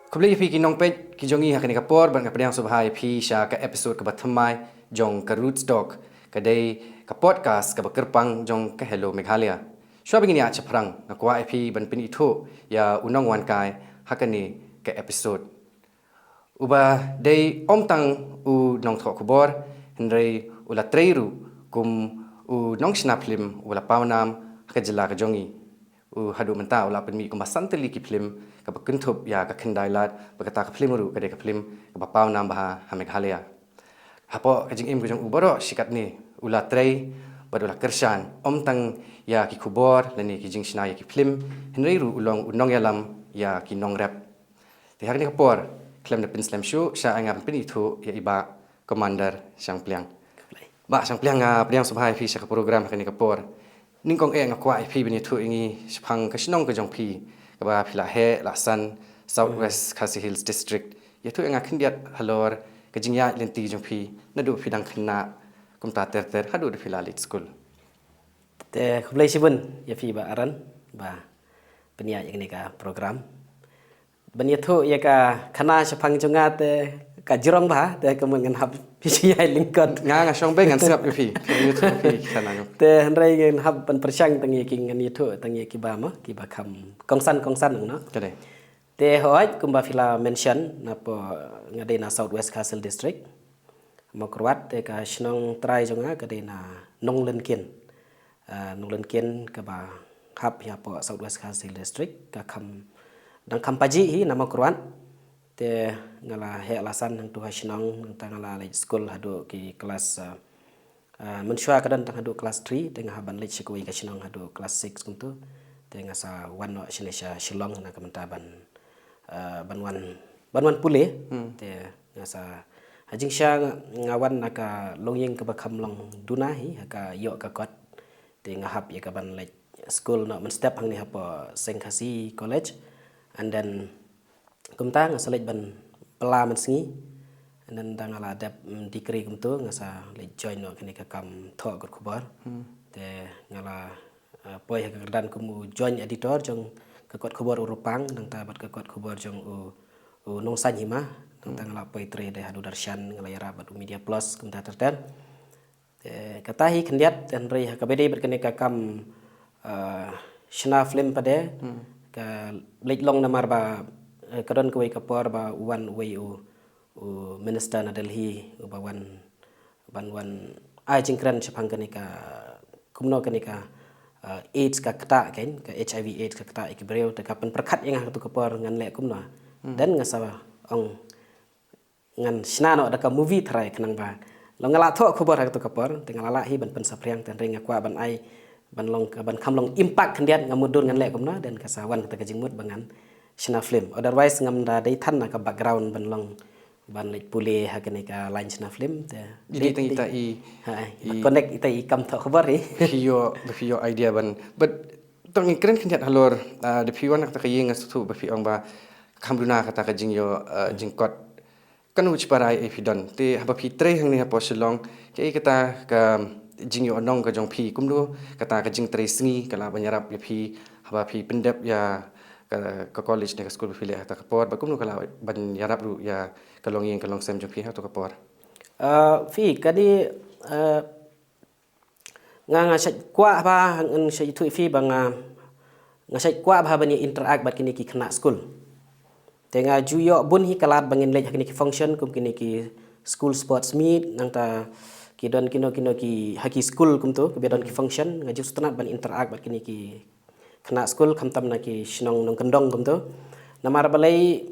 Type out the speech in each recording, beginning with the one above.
Kubli pi kinong pet ki jongi hakani kapor ban kapriang subhai pi sha ka episode ka bathamai jong ka root stock ka dei ka podcast ka bakerpang jong ka hello Meghalaya. Shwa bingini a chaprang na kwa pi ban pin itho ya unong wan kai hakani ka episode. Uba dei omtang u nong thok kubor henrei ula treiru kum u nong snaplim ula pawnam ka jila ka jongi. Hadu menta ula penmi kuma santeli ki film ka bakuntup ya ka kendai lat bakata ka film ru ka de ka film ka bapau nam baha ha Meghalaya. Hapo ka jing im kujong uboro sikat ni ula trei badula kershan omtang ya ki kubor lani ki jing sina ya ki film henrei ru ulong unong yalam ya ki nong rap. Ti hari ni kapor klem na pinslam shu sha angam pin itu ya iba commander sang pliang. Ba sang pliang pliang subhai fi sa ka program ka ni kapor. Ning kong ngakwa pi bini thu ingi spang ka sinong ka jong pi ka ba phila he la san Southwest Khasi Hills District ya thu nga khindiat halor ka jingya lenti jong pi na du phidang khna kumta ter hadu de phila lit school te khublai sibun ya fi ba aran ba penia yang ni ka program bania thu ya ka khana spang jonga te ka jirong ba te kemun ngan hab pisiai lingkon nga shong be ngan sap pi ni thu pi khana te hanrai ngan hab pan persang tangi king ngan thu tangi ki ba ma ki ba kham kongsan no kade te hoaj kumba fila mention na po ngade na Southwest Castle District mokrwat te ka shnong trai jonga kade na nonglen kin ka ba hab ya po Southwest Castle District ka kham dang khampaji hi na mokrwat te ngala he alasan nang tu hasnong nang tangala like school hadu ki kelas mensyua kadan tang hadu kelas 3 tengah haban lech sikui ka shnong hadu kelas 6 kuntu tengah sa wan no sinesha shillong na kamantaban banwan pule te ngasa hajing sha ngawan naka longyeng ka bakham long dunahi ka yo ka kot te ngahap ya ka ban like school no men step hang ni hapo Sengkhasi College and then kumta ngasalej ban pela men sngi and then tangala dap degree kumtu ngasa like join no kini ka kam tho gut khubar te ngala poi ha dan kumu join editor jong ka kot khubar urupang nang ta bat ka kot khubar jong u nong san hima nang tangala poi tre de hadu darshan ngala yara bat media plus kumta terten te katahi khendiat dan rei ha ka bede bat kini ka kam shna film pade ka lek long namar ba kadon ko kapor ba one way u minister na Delhi ba wan ai jingkran chapang kani ka kumno kani ka AIDS ka kata kan ka HIV AIDS ka kata ikibreu te kapan perkat yang tu kapor ngan le kumno dan ngasa ong ngan snano ada ka movie thrai kanang ba long ngala tho khobor ha tu kapor te ngala hi ban pen sapriang ten ring akwa ban ai ban khamlong impact khendiat ngamudun ngan le kumno dan kasawan ta ka jingmut bangan shna film otherwise ngam da dei than na ka background ban long ban like pule ha kene ka line shna film te jadi tang ita i connect ita i kam tho khabar ri the idea ban but tong kren khindiat halor the piwan ta ka yeng asu ba fi ong ba khamruna kata ka jingyo jingkot kan uch parai e fidon te haba fi tre hang ni ha posilong ke kata ka jingyo onong ka jong phi kumdu kata ka jing tre sngi kala banyarap le phi haba phi pendep ya ka college ne ka school file ta kapor ba kumnu kala ban yarap ru ya kalong yeng kalong sem jong phi ha to kapor fi kadi nga sat kwa ba ng sa itu fi bang nga sat kwa ba bani interact bat kini ki khna school tenga juyo bun hi kalat bangin lej kini ki function kum kini ki school sports meet nang ta ki don kino ki haki school kum to ki don ki function nga ju stanat ban interact bat kini ki khna school khamtam na ki shnong nong kendong kum to namar balai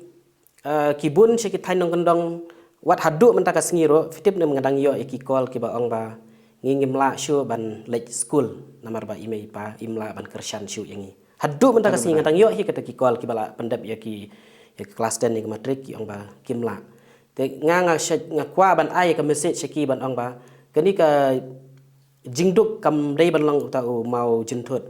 ki bun se ki thain nong kendong wat hadu menta ka sngi fitip ne ngadang yo ki call ki ba ong ba ngingim la shu ban lej school namar ba imei pa imla ban kershan shu yangi hadu menta ka sngi ngadang yo hi kata ki call ki bala pendap ya ki kelas 10 ni matrik ki ong ba kimla te nga kwa ban ai ka message ki ban ong ba kani ka jingduk kam dei ban long ta mau jinthut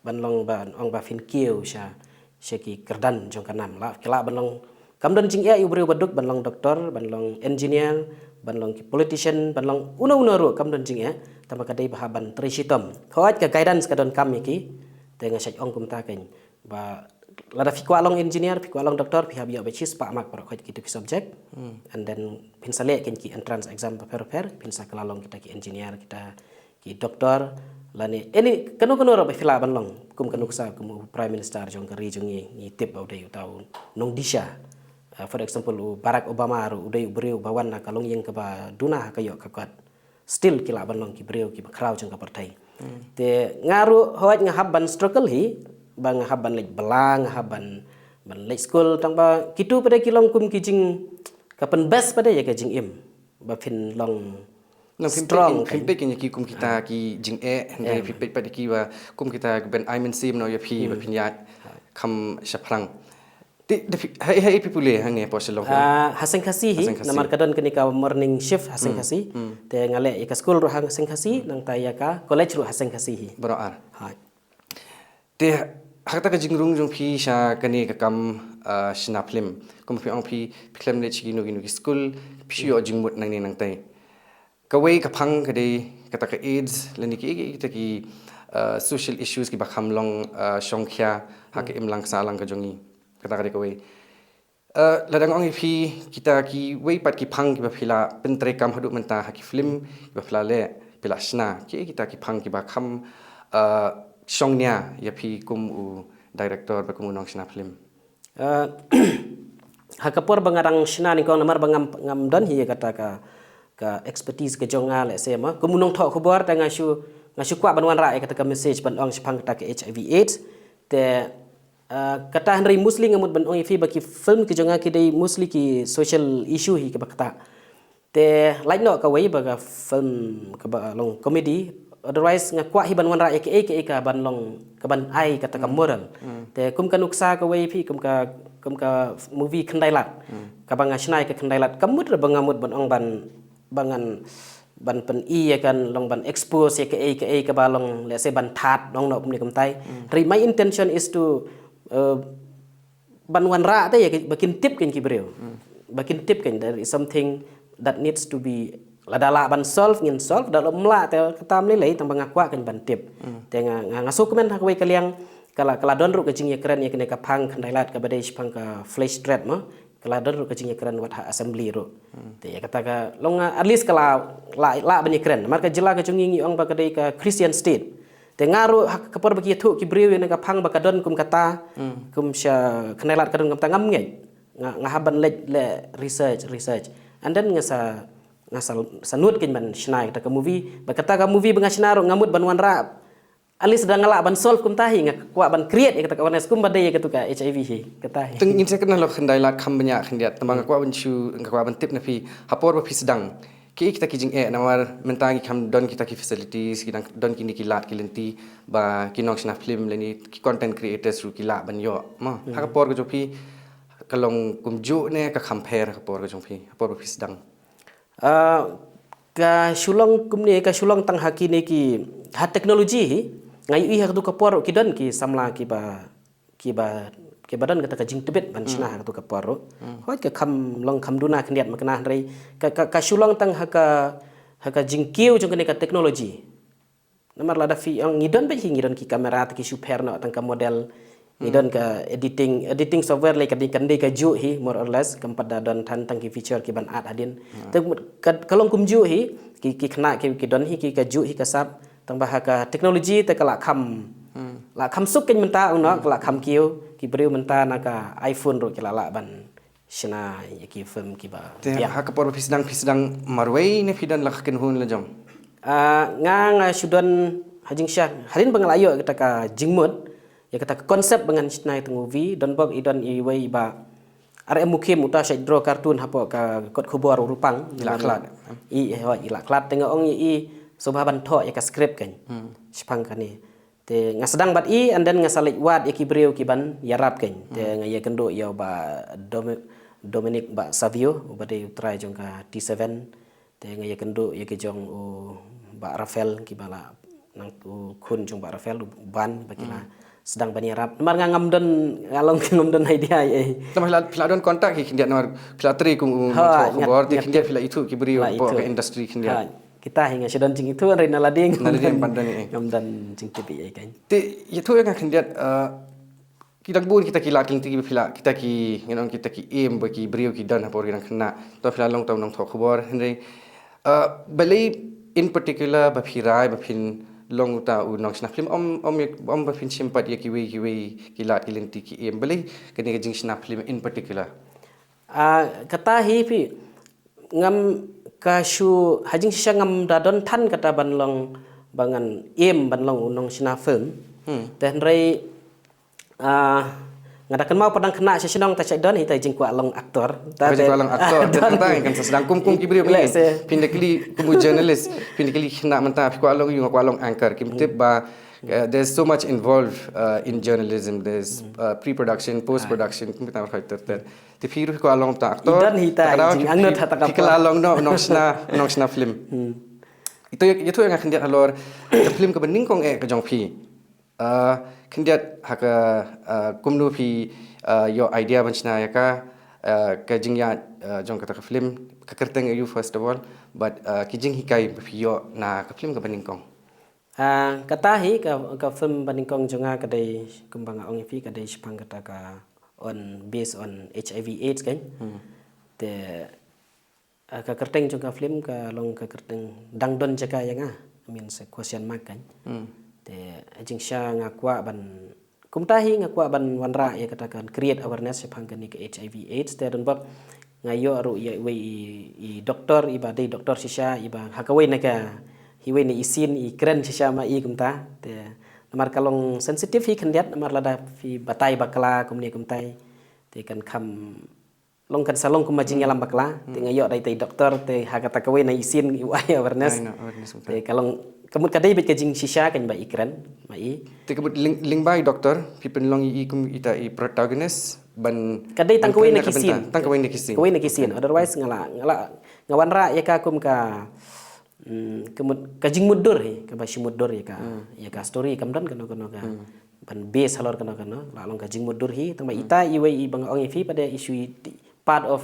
ban long ban ong ba fin kieu sha ki kerdan jong kanam la kala ban long kam don jing ya ibreu baduk ban long doktor ban long engineer ban long ki politician ban long uno ru kam don jing ya tama ka dei ba ban trisitom khawat ka guidance ka don kam ki te nga saj ong kum ta ken ba lada fikwa long engineer fikwa long doktor pihab yo bechis pak mak pro khoi kita ki subject and then pin sale ken ki entrance exam prepare pin sakala long kita ki engineer kita ki doktor lani ini kanu ro be fila ban long kum kanu sa kum prime minister jong kari jong ni tip au dei tau nong disha for example Barack Obama ru udai breu bawan na kalong yang ke ba duna ka yo ka kwat still kila ban long ki breu ki ba kraw jong ka partai te ngaru hoat ngahab ban struggle hi bang haban lek belang haban ban lek school tang ba kitu pada kilong kum kijing kapan best pada ya kijing im ba phin long strong pimpe kin ki kum kita ki jing ndai pimpe pada ki wa kum kita ben I mean sim no ya phi ba phin ya kham shaprang ti hai pipule hange poselong hasen khasi hi namar kadon kenika morning shift hasen khasi te ngale ya ka school ro hasen khasi nang ta ya ka college ro hasen khasi hi berar ha te hakta ka jingrung jong phi sha kani ka kam shina film kum phi ong phi film le chigi no gi school phi yo jingmut nang ni nang tai ka wei ka phang ka dei ka ta ka aids leni ki ta ki social issues ki ba kham long songkhya ha ka im lang sa lang ka jongi ka ta ka wei ladang ong phi kita ki wei pat ki phang ki ba phila pentre kam hadu menta ha ki film ki ba phila le pila shna ki kita ki phang ki ba kham Songnya ya pi kum u director ba kum nong shna film hakapor bangarang shna ni ko namar bangam ngam don hi kata ka expertise ke jonga le sema kum nong tho khobor ta ngasu kwa banwan ra kata ka message ban ong shpang kata ke HIV AIDS te kata henry musli ngamut ban ong fi ba ki film ke jonga ki dei musli ki social issue hi ke ba kata te like no ka wei ba ka film ka ba long comedy otherwise ngakwa hiban wan ra ke ka ban long ka ban ai kata ka moral te kum ka nuksa ka wei phi kum ka movie khandai lat ka bang asnai ka khandai lat kamut ra bangamut ban ong bangan ban pen i kan long ban expose ke ka ba long let's say ban that long no kum ni kum tai my intention is to ban wan ra te bakin tip ken ki breu bakin tip ken there is something that needs to be ladala ban solve ngin solve dalam mla te ketam le tang bangakwa kan ban tip te ngasuk men hak wei kaliang kala don ru kecing ye keren ye kene ka phang khandai lat ka badai phang ka flash thread ma kala don ru kecing ye keren wat assembly ru te ya kata ka long at least kala la ban ye keren mar ka jela ka chungi ong ba ka dei ka Christian state te ngaru hak kapor bagi thu ki briu ye ka phang ba ka don kum kata kum sha khandai lat ka don kam tangam ngai ngahaban le research and then ngasa ngasal sanut kin ban shnai ta ka movie ba kata ka movie banga shnaro ngamut ban wan ra alis sedang ngala ban solve kum tahi ngakwa ban create kata ka awareness kum badai ka tu ka HIV hi kata hi tung in second lo khandai lat kham banya khandiat tambang ngakwa ban chu ngakwa ban tip na phi hapor ba phi sedang ki kita ki jing namar mentangi kham don kita ki facilities ki don ki ni ki lat ki lenti ba ki nong shna film leni ki content creators ru ki la ban yo ma hapor ko jo phi kalong kum ju ne ka compare hapor ko jo phi hapor ba phi sedang ka shulong kumni ka shulong tang hakini ki ha teknologi hi ngai i ha tu ka por ki dan ki samla ki badan kata ka jing tibet ban china ha tu ka por hoi ka kham long kham duna khniat makna rei ka shulong tang ha ka jing kiu jong ka teknologi namar lada fi ang ngidon be ngidon ki kamera ki super no tang ka model ngidon ka editing software like kan ka ju hi more or less kam pada don than tang ki feature ki ban art adin te kalong kum ju hi ki khna ki don hi ki ka ju hi ka sap tang bah ka teknologi te kala kham la kham suk ken menta no kala kham kiu ki breu menta na ka iPhone ro ki la ban shina ki film ki ba ya ha ka por pisidang marwei ne fidan la ken hun la jom nga sudan hajing syah harin bangalayo kita ka jingmut ya kata konsep dengan snai tu movie don bog idon i wei ba RM mukim uta syai draw kartun hapo ka kot khobor rupang ilaklat ilaklat tengok ong i sobha ban tho ya ka script kan spang kan ni te ngasedang bat i and then ngasalik wat ya ki breu ki ban yarap kan te ngaya kendo ya ba Dominic ba Savio ubade try jong ka T7 te ngaya kendo ya ki jong ba Rafael ki bala nang tu kun jong ba Rafael ban bakila sedang bani rap mar ngamdon ngalong ngamdon idea ai tamah pila don kontak ki kindia nomor pila tri kum bor de kindia pila itu ki beri po industry kindia kita hingga sedon jing itu rena lading pandan ngamdan jing tipi ai kan te itu yang kindia kita bun kita kilat kita pila kita ki kita ki aim bagi beliau ki dan apa orang kena to pila long tom nong thok khobor henry balai in particular ba phirai ba phin long ta u nong sna film om ba phin simpat ya ki we kilat kilenti ki aim balai kene ke jing sna film in particular kata hi pi ngam ka shu hajing sha ngam da don than kata ban long bangan aim ban long unong sna film dan rei ngadakan mau padang kena sesenong ta cak don hita jing kwa long aktor ta jing kwa long aktor dan kan sedang kum kibri pindakli kumu journalist pindakli kena menta kwa long yung kwa long anchor kimtip ba there's so much involved in journalism. There's pre-production, post-production. Kita nak kata ti phiru ko along ta aktor. Idan hita jing angnot hata ka. Pikala along no nongsna film. Itu yang akan dia alor film ke bening kong ke jong phi. Kendiat haka kumnu phi your idea banchna ya ka jing ya jong kata film ka kerteng you first of all but kijing hikai phi yo na ka film ke bening kong. Katahi ka film Baningkong jonga kadai kembang ong fi kadai sepang kata ka on based on HIV AIDS kan te ka kerteng jonga film ka long ka kerteng dangdon jaka yang I mean se question mark kan te ajing sya ngakwa ban kumtahi ngakwa ban wanra ya katakan create awareness sepang kan ke HIV AIDS te don bab ngayo ru ya we doktor iba dei doktor sisha iba hakawai naka hiwe ni isin i keren sisama i kumta te namar kalong sensitif hi kandiat namar lada fi batai bakla kumni kumtai te kan kam long kan salong kumajing yalam bakla te ngayo dai te doktor te hakata kawe na isin i wai awareness te kalong kamut kadai bet kajing sisa kan ba ikren mai te kamut ling bai doktor pipen long i kum ita i protagonist ban kadai tang kawe na kisin kawe na kisin otherwise ngawan ra ya ka kum ka kemud kajing mudur he ka bashi mudur ya ka story kamdan kano ka ban base halor kano la long kajing mudur hi tama ita iwe i bang ong fi pada isu part of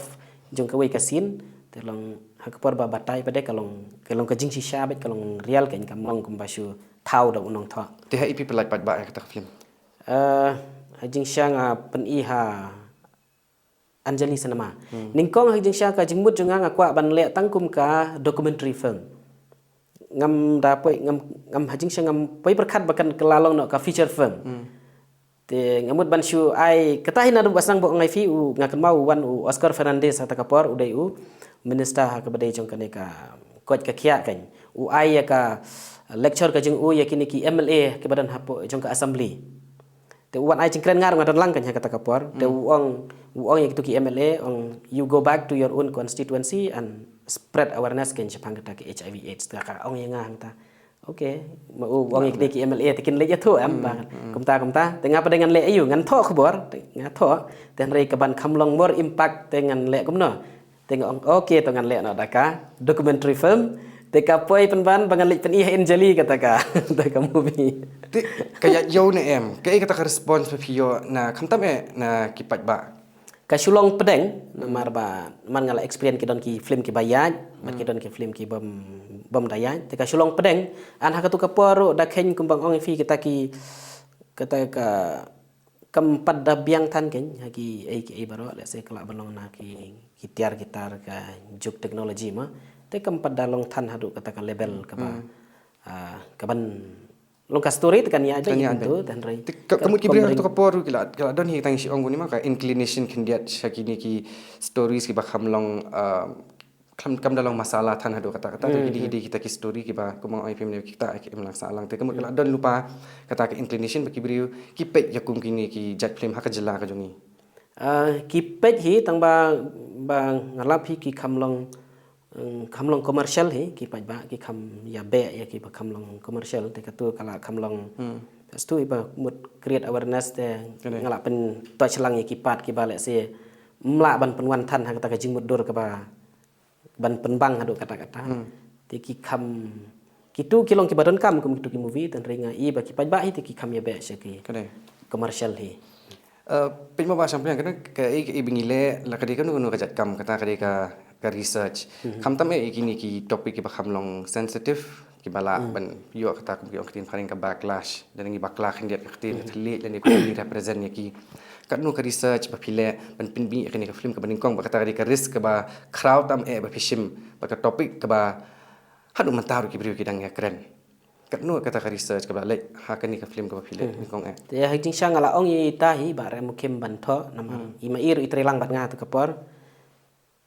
jong ka we kasin te long hakpor ba batai pada kalong kajing sisa bet kalong real kan kam long kum bashu thau da unong tha te ha ipi pelai pat ba ka film hajing syang pen iha Anjali Sanama ningkong hajing syang ka jingmut jonga ngakwa ban le tangkum ka documentary film ngam dapoi ngam hajing syang ngam poi berkat bakan kelalong no ka feature film te ngamut banshu ai katahin adu basang bo ngai fi u ngakan mau wan u Oscar Fernandez hata kapor udai u minister ha ka badai jong kane ka koj ka khia kan u ai ya ka lecture ka jing u ya kini ki MLA ke badan hapo jong ka assembly te wan ai jingkren ngar ngadon lang kan ha kata kapor te uong ya kitu ki MLA on you go back to your own constituency and spread awareness kan Jepang kata ke HIV AIDS ta ka ong yang ta okay mau ong ik ki MLA tekin le tu am ba kumta tengah pada dengan le ayu ngan tho khbor ngatho ten rei kaban khamlong more impact dengan le kumno tengok okay to ngan le no daka documentary film te ka poi penban bangan le pen Anjali kata ka ta ka movie kaya yo ne em kaya kata ka response pio na khamtam na kipat ba kasulong pedeng namar ba man ngala experience ki don ki film ki bayaj man ki don ki film ki bom dayaj te kasulong pedeng an hakatu kaporo da khen kumbang ong fi kita ki kata ka kampat da biang tan ken hagi ai baro le se kala balong na ki tiar gitar ka juk teknologi ma te kampat da long tan hadu kata ka level ka ba ka ban long ka story tekan ya aja itu dan rai kamu kibri tu kapor kila don hi tang si ong ni ma ka inclination kendiat sakini ki stories ki ba khamlong kam dalang masalah tan hadu kata hidi kita ki story ki ba kumang ai film kita ki emlang salang te kamu kila don lupa kata ka inclination ba kibri ki pet yakum kini ki jat film haka jela ka jongi ki pet hi tang ba ngalap hi ki khamlong komersial hi ki paj ba ki kham ya be ya ki ba khamlong komersial te katu kala khamlong stu iba mut create awareness te ngala pen to chlang ki pat ki ba le se mla ban penwan than ha kata ka jing mudur ka ba ban penbang hadu kata-kata te ki kham kitu kilong ki badon kam kum kitu ki movie tan ringa i ba ki paj ba hi te ki kham ya be se ki komersial hi penmo ba sampai kan ka i bingile la kadi kan nu ka jat kam kata kadi ka research kam tam kini ki topik ki ba khamlong sensitive kibala ban yo kata ko yo kitin paring ka backlash dan ngi backlash ngi kitin tli dan ko ni represent ki kat no ka research ba pile ban pin bi ka ni ka film ka ban kong ba kata ka risk ka ba crowd am ba pishim ba ka topic ka ba hadu man taru ki brio ki dang ya keren kat no kata ka research ka ba le ha ka ni ka film ka ba pile ni kong te hajing sang ala ong i tahi ba re mukim ban tho nama ima ir itrelang bat nga to kapor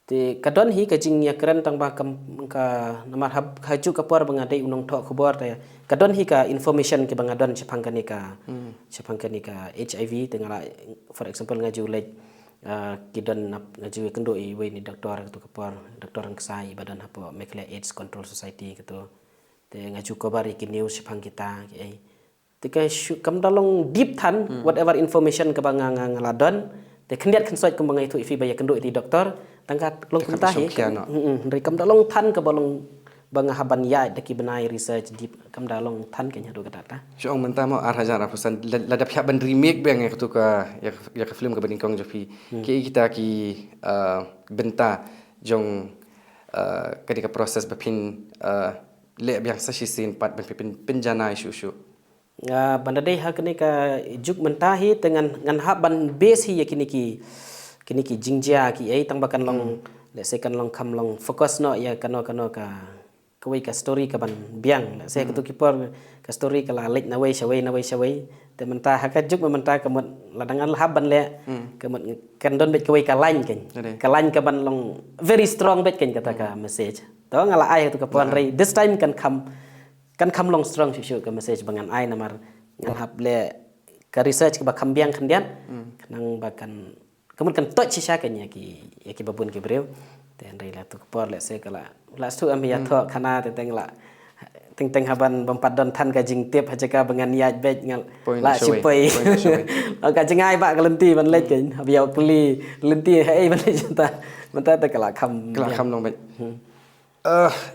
te kadon hi ka jing ya keren tang ba kam ka namar hab haju kapor bangadai unong tho khobor te kadon hi ka information ke bangadon chapang ka HIV tengala for example ngaju lek kidon ngaju kendo i we ni doktor tu kapor doktor ang sai badan hapo mekle AIDS control society gitu te ngaju kobar ki news chapang kita ke ai te ka kam dalong deep than whatever information ka bangaladon te kendiat kensoi kumbangai tu ifi baya kendo ti doktor tangkat long kumtahi dari kam dalong than ka balong bang haban ya daki benai research deep kam dalong than kenya do kata ta syong menta mo arhajar apusan ladap ya ban remake bang ya tu ka ya ka film ka ban kong jofi ki kita ki benta jong ketika proses bapin le biang sa sin pat ban penjana isu banda dei ha kene ka juk mentahi dengan ngan haban base hi yakini ki jingjia ki ai tang bakan long let's say kan long kam long focus no ya kano ka kawai ka story ka ban biang let's say ka tu kipor ka story ka la lek na wei shawai te menta ha ka juk menta ka mot ladangan haban le ka mot kan don bet kawai ka lain ka ban long very strong bet kan kata ka message to ngala ai tu ka pon rei this time kan kam long strong shu ka message bangan ai namar ngan hab le ka research ka ba kambiang kandian kanang bakan kemudian kan touch sisa kanya ki babun ki breu ten rei la tu por le se kala la stu am ya tho khana teng la teng haban bampadon than ka jing tip hajaka bangan ya bet ngal la sipoi ka jingai ba kalenti ban lek ken habiau kli lenti hai ban menta ta kala kham long bet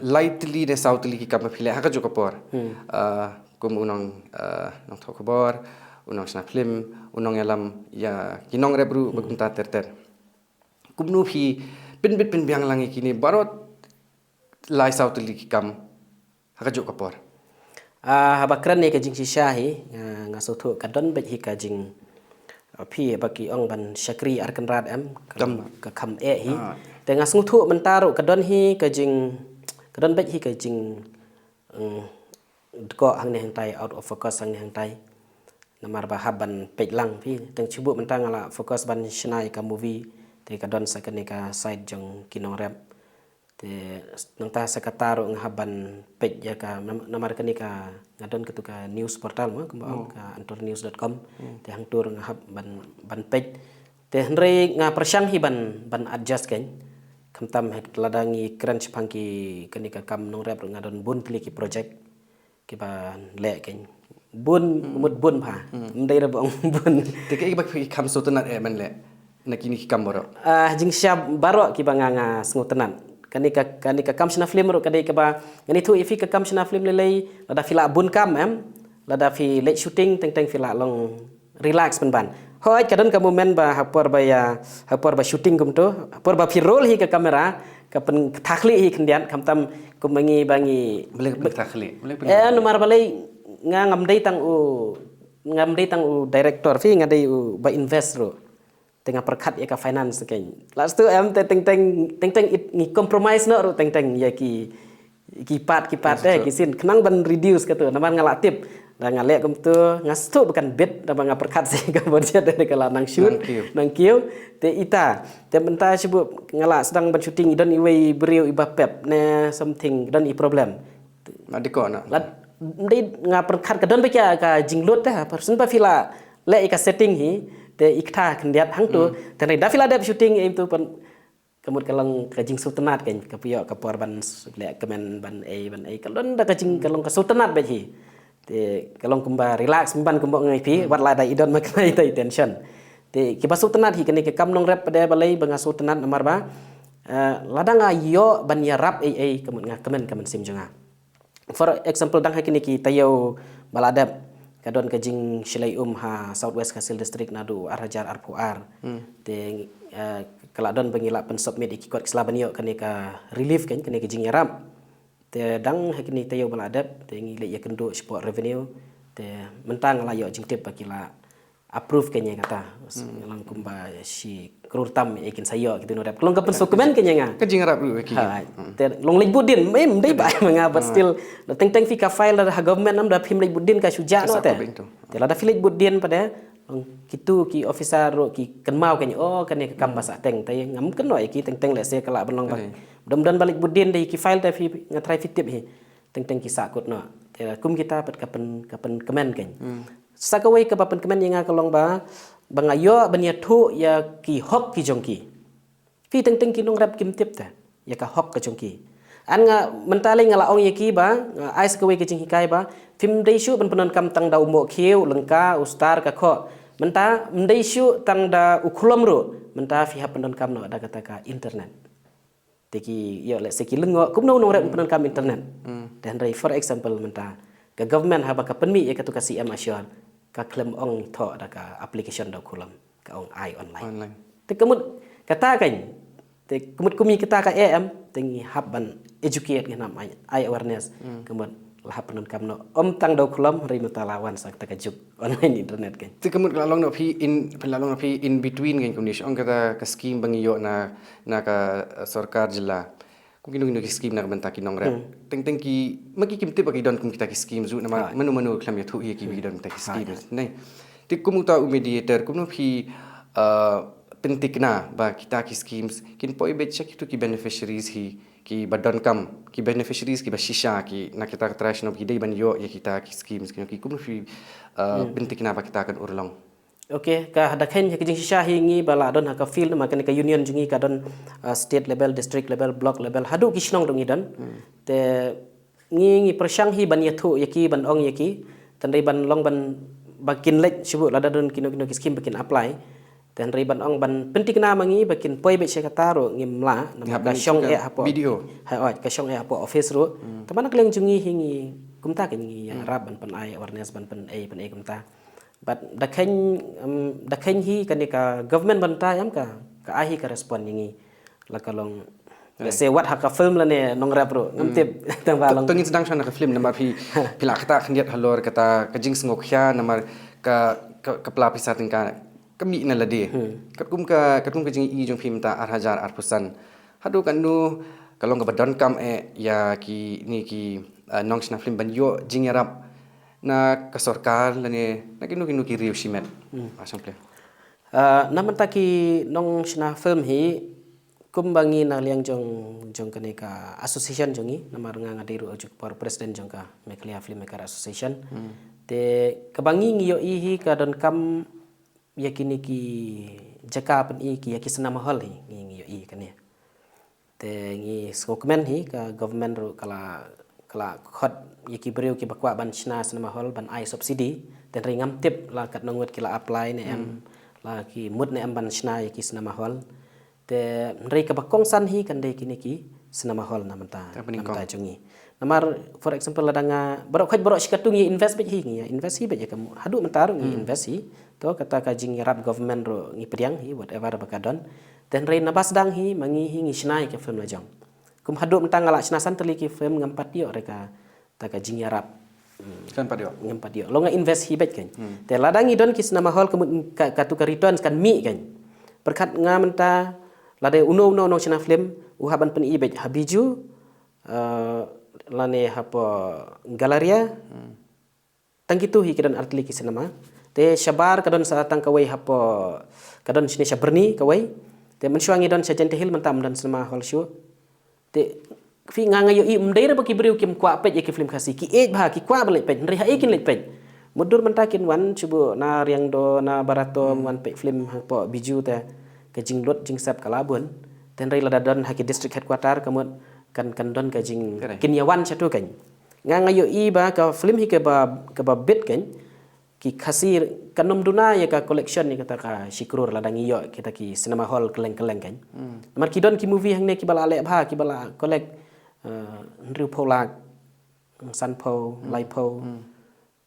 lightly de southly ki kam phile ha ka jo kapor kum unong nong thokbor unong sna film unong yalam ya kinong rebru bagunta ter kumnu phi pin biang langi kini barot lai southly ki kam ha ka jo kapor habakran ne ka jing shisha hi ngasotu kadon bet hi ka jing phi baki ong ban shakri arkanrat am ka kham e hi te ngasung thu mentaru kadon hi ka jing kadon bet hi ka jing ko hang ne hang tai out of focus hang ne hang tai namar ba haban pej lang phi teng chibu mentang ala focus ban shnai ka movie te kadon sakane ka side jong kinong rap te nang ta sakataru ng haban pej ya ka namar kani ka ngadon ketuka news portal mo ka antornews.com te hang tur ng hab ban pej te hnrei nga persyang hi ban adjust ken kamtam hek ladangi crunch pangki kani ka kam nong rap ngadon bun klik project ki ba le ken bun mut bun pha ndai ra bong bun te ke ba kam so tanat e man le nakini ki kam boro jing syab baro ki banga sngutanan kani ka kam sna film ro kadai ka ba ngani thu ifi ka kam sna film lelei lada fila bun kam lada fi late shooting teng fila long relax ban hoi kadon ka moment ba hapor ba shooting kum to hapor ba fi roll hi ka kamera ka pen thakli hi kendian kamtam kumangi bangi boleh thakli nomar balai ngamdai tang u director fi ngadai u ba invest ro tengah perkat ya ka finance ken last tu am teng ni compromise no ro teng ya ki pat ki sin kenang ban reduce ka tu naman ngala tip dan ngalek kum tu ngastu bukan bed da bang perkat se ka bodja de kala nang shoot nang kieu te ita te benta sibu ngala sedang ban shooting don iwei beriu iba pep ne something don i problem adiko na ndai nga perkat ka don bekia ka jinglut dah person pa fila le ka setting hi te ikta kendiat hang tu te da fila da shooting im tu pan kamut kalang ka jing sutenat kan ka piyo ka por ban le kemen ban a kalon da ka jing kalong ka sutenat be hi te kalong kumba relax ban kumba ngai pi wat la da idon ma kai tai tension te ki ba sutenat hi kene ka kam nong rap pada balai banga sutenat namar ba ladanga yo ban ya rap kamut nga kemen sim jonga. For example dang hakini ki tayo baladap kadon ka jing shilai ha Southwest Kasil District nadu arhajar arpuar te kaladon bangila pen submit ikikot kslabanio kani ka relief kan kani ka jing yarap te dang hakini te yo baladap te ngi le ya kendo support revenue te mentang la yo jingtip bakila approve kenya kata lang kumba si krur tam ekin sayo gitu no dap kelong kapen dokumen kenya nga Ka jing harap lu ki. ha te long lek budin mem dei ba manga but still no teng teng fika file da government nam da phim lek budin ka suja no te te la da filek budin pada kitu ki officer ro ki kenmau kenya oh kenya kam basa teng te ngam ken no ki teng teng le se kala belong ba dom balik budin dei ki file da fi ngatrai fitip hi teng teng ki sakut no te kum kita pat kapen kemen kenya sakawai ke papan kemen yang kalong ba bangayo bania thu ya ki hok ki jongki fi teng teng ki nong rap kim tip ta ya ka hok ka jongki an nga mentale ngala ong ye ki ba ai sakawai ke jing hikai ba phim dei shu ban panon kam tang da umo khiu lengka ustar ka kho menta mdei shu tang da ukhulom ro menta fi ha panon kam no da kata ka internet teki yo le seki lengo kum no nong rap panon kam internet dan rai for example menta ka government ha ba ka penmi ya ka tu ka CM asyon ka klem ong tho da ka application da kulam ka ong ai online te kemut kata kan te kemut kumi kita ka am tengi habban educate ngam ai awareness kemut lahap penon kam no om tang da kulam ri mutalawan sak ta ka juk online internet kan Te kemut la long no phi in between kan condition ong kata ka scheme bangiyo na ka sarkar jilla kung kinong scheme na banta kinong rap teng teng ki maki kimte bagi don kum kita ki scheme zu nama menu klam ya thu ye ki bagi don kita ki scheme nei te kum ta mediator kum no phi pentikna ba kita ki schemes kin poi bet check tu ki beneficiaries hi ki badon kam ki beneficiaries ki ba shisha ki na kita trash no ki dei ban yo ye kita ki schemes ki kum no phi pentikna ba kita kan urlong Okey, ka hada khen ke jing shisha hingi bala don ha ka field ma kan ka union jungi ka don state level, district level, block level hadu kisnong dong idan. Te ngi persang hi ban yathu yaki ban ong yaki tan dei ban long ban bakin lek subu lada don kino kino skim bakin apply. Tan dei ban ong ban pentikna mangi bakin poi be sekata ro ngi mla nama ka syong e apo video. Ha oi ka syong e apo office ro. Taman kleng jungi hingi kumta kan ngi rab ban pen ai awareness ban pen e kumta. But da khen hi kanika government banta yam ka ahi ka respond yangi la kalong let's say what haka film la ne nong rap ro ngamtip tang balong tongin sedang sana ka film namar phi pila kata khniat halor kata ka jing sngok khya namar ka pla pisa tingka kami na lade katum ka jing i jong film ta 8000 arpusan hadu kan nu kalong ka badon kam ya ki ni ki nong sna film ban yo jing yarap na kasorkar lane na kinu ki riu shimet asam ple naman taki nong sna film hi kumbangi na liang jong kanika association jongi namar nga ngadiru ajuk par president jong ka Meklia Filmmaker Association te kabangi ngiyo ihi ka don kam yakini ki jaka pen i ki yakisna mahal hi ngiyo i kania te ngi skokmen hi ka government ro kala khot yaki breu ki bakwa ban chna cinema hall ban ai subsidi ten ringam tip la kat nongwet kila apply ne em la ki mut ne em ban chna yaki cinema hall te rei ka bakong san hi kan dei kini ki cinema hall namanta jungi namar for example ladanga barok sikatungi invest bet hi ngi invest hi bet ya kamu hadu mentar ngi invest hi to kata ka jing rap government ro ngi priang hi whatever bakadon ten rei nabas dang hi mangi hi ngi snai ke film lajong kum hadu mentang ala snasan teliki film ngampat yo reka taka jing yarap kan padio ngampat yo lo nga invest hi bet kan te ladang idon kis nama hol kemut ka tu ka returns kan mi kan perkat ngamenta lade uno no china film uhaban pen i bet habiju lane hapo galeria tangkitu hi kidan artli ki cinema te shabar kadon sa tang kawai hapo kadon sini shaberni kawai te mensuangi don sajente hil mentam dan cinema hall show te fi nganga yo i mdeira baki briu kim kwa pet ye ki film khasi ki e bha ki kwa balik pet reha e kin lek pet mudur mentakin wan cubu na riang do na barato wan pet film hapo biju te ke jing lot jing sap kalabun ten rei lada don haki district headquarter kamut kan don ke jing kinyawan chatu kan nganga yo i ba ka film hi ke ba bit kan ki khasi kanom duna ya ka collection ni kata ka shikrur ladang iyo kita ki cinema hall keleng-keleng kan mar ki don ki movie hang ne ki bala lek bha ki bala collect Riu Polak Sanpo Laipo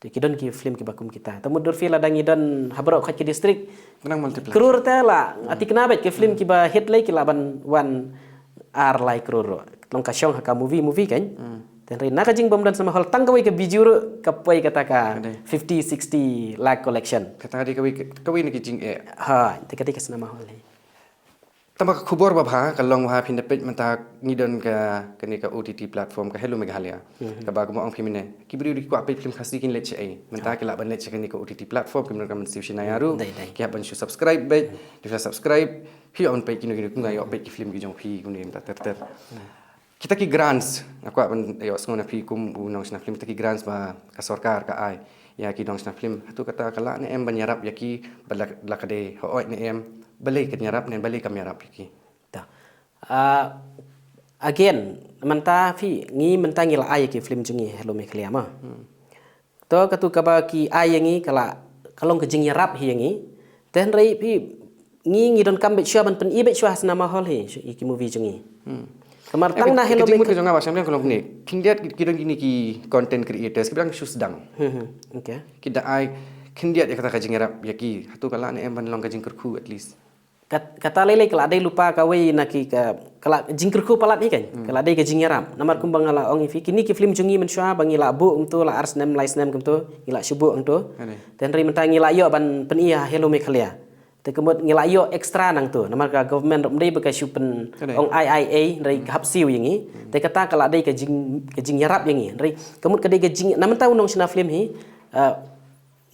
te ki don ki film ki bakum kita tamudur film ladang idon habro khat ki district menang multiple krur tela ati kenabet ki film ki ba hit lay ki laban wan ar lai krur long ka syong ka movie kan Ten ri nak jing bom dan sama hol tang kawai ke bijur kapai kata ka 50-60 lakh collection. Kata dia kawin ni kijing Ha, te kati kes nama hol hi. Tambah kubur babha kalong wah pindah pej mata ngidon ke ni ka OTT platform ka Hello Meghalaya. Ka ba ko ang pimine. Kibri di ko apel film khasi kin lech ai. Menta ke la ban lech ka ni ka OTT platform kimno ka man siu shinayaru. Ki ban shu subscribe bej. Di subscribe hi on pej kino kino ngayo pej ki film ki jong phi kun ni ter ter. Kita ki grants aku ban yo ngona phi kum unong sna film kita ki grants ba ka sarkar ka ai. Ya ki dong sna film tu kata kala ni em ban yarap ya ki balak de ho ni em balik ke nyarap nen balik kami nyarap iki. Ta. Again, menta fi ngi menta ngi la ay ki film jungi Hello Meghalaya ma. To katu kaba ki ay ngi kala kalong ke jing nyarap hi ngi. Ten rei fi ngi don kam bet shua ban pen i bet shua hasna ma hol hi iki movie jungi. Kamar tang na Hello Meghalaya. Kita jonga basam kalong ni. Kindiat kidon gini ki content creators kibang shu sedang. Okay. Kita ay kindiat ya kata ka jing nyarap ya ki hatu kala ni em ban long ka jing kerku at least. Kata lele kalau ada lupa kawai naki kalau jingkerku palat ni kan kalau ada ke jingyaram namar kumbang ala ong ifi kini ki film jungi mensua bangi la bu umtu la ars nem lais nem kumtu ngila shubu umtu dan ri mentang ngila yo ban pen iya Hello Meghalaya te kemut ngila yo extra nang tu namar ka government mdei beka shupen ong IIA ri hapsiu yangi te kata kalau ada ke jingyarap yangi ri kemut ke ke jing naman tahu nong sina film hi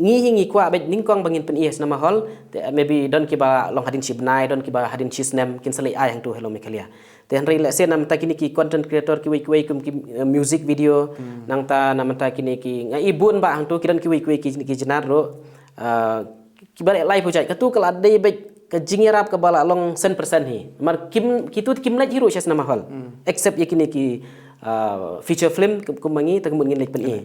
ngi kwa bet ningkong bangin pen yes nama hol maybe don kiba long hadin shibnai don kiba hadin chisnem kin sali ay hang tu Hello Meghalaya te henry le se nam ta kini ki content creator ki wei kum ki music video nang ta nam ta kini ki ngai ibun ba hang tu kidan ki wei ki jenar ro ki bare live hojai katu kala dei bet ke jingerap ke bala long 100% hi mar kim kitut kim la hero syas nama hol except yakini ki feature film kumangi ta kemun ngin lek pen i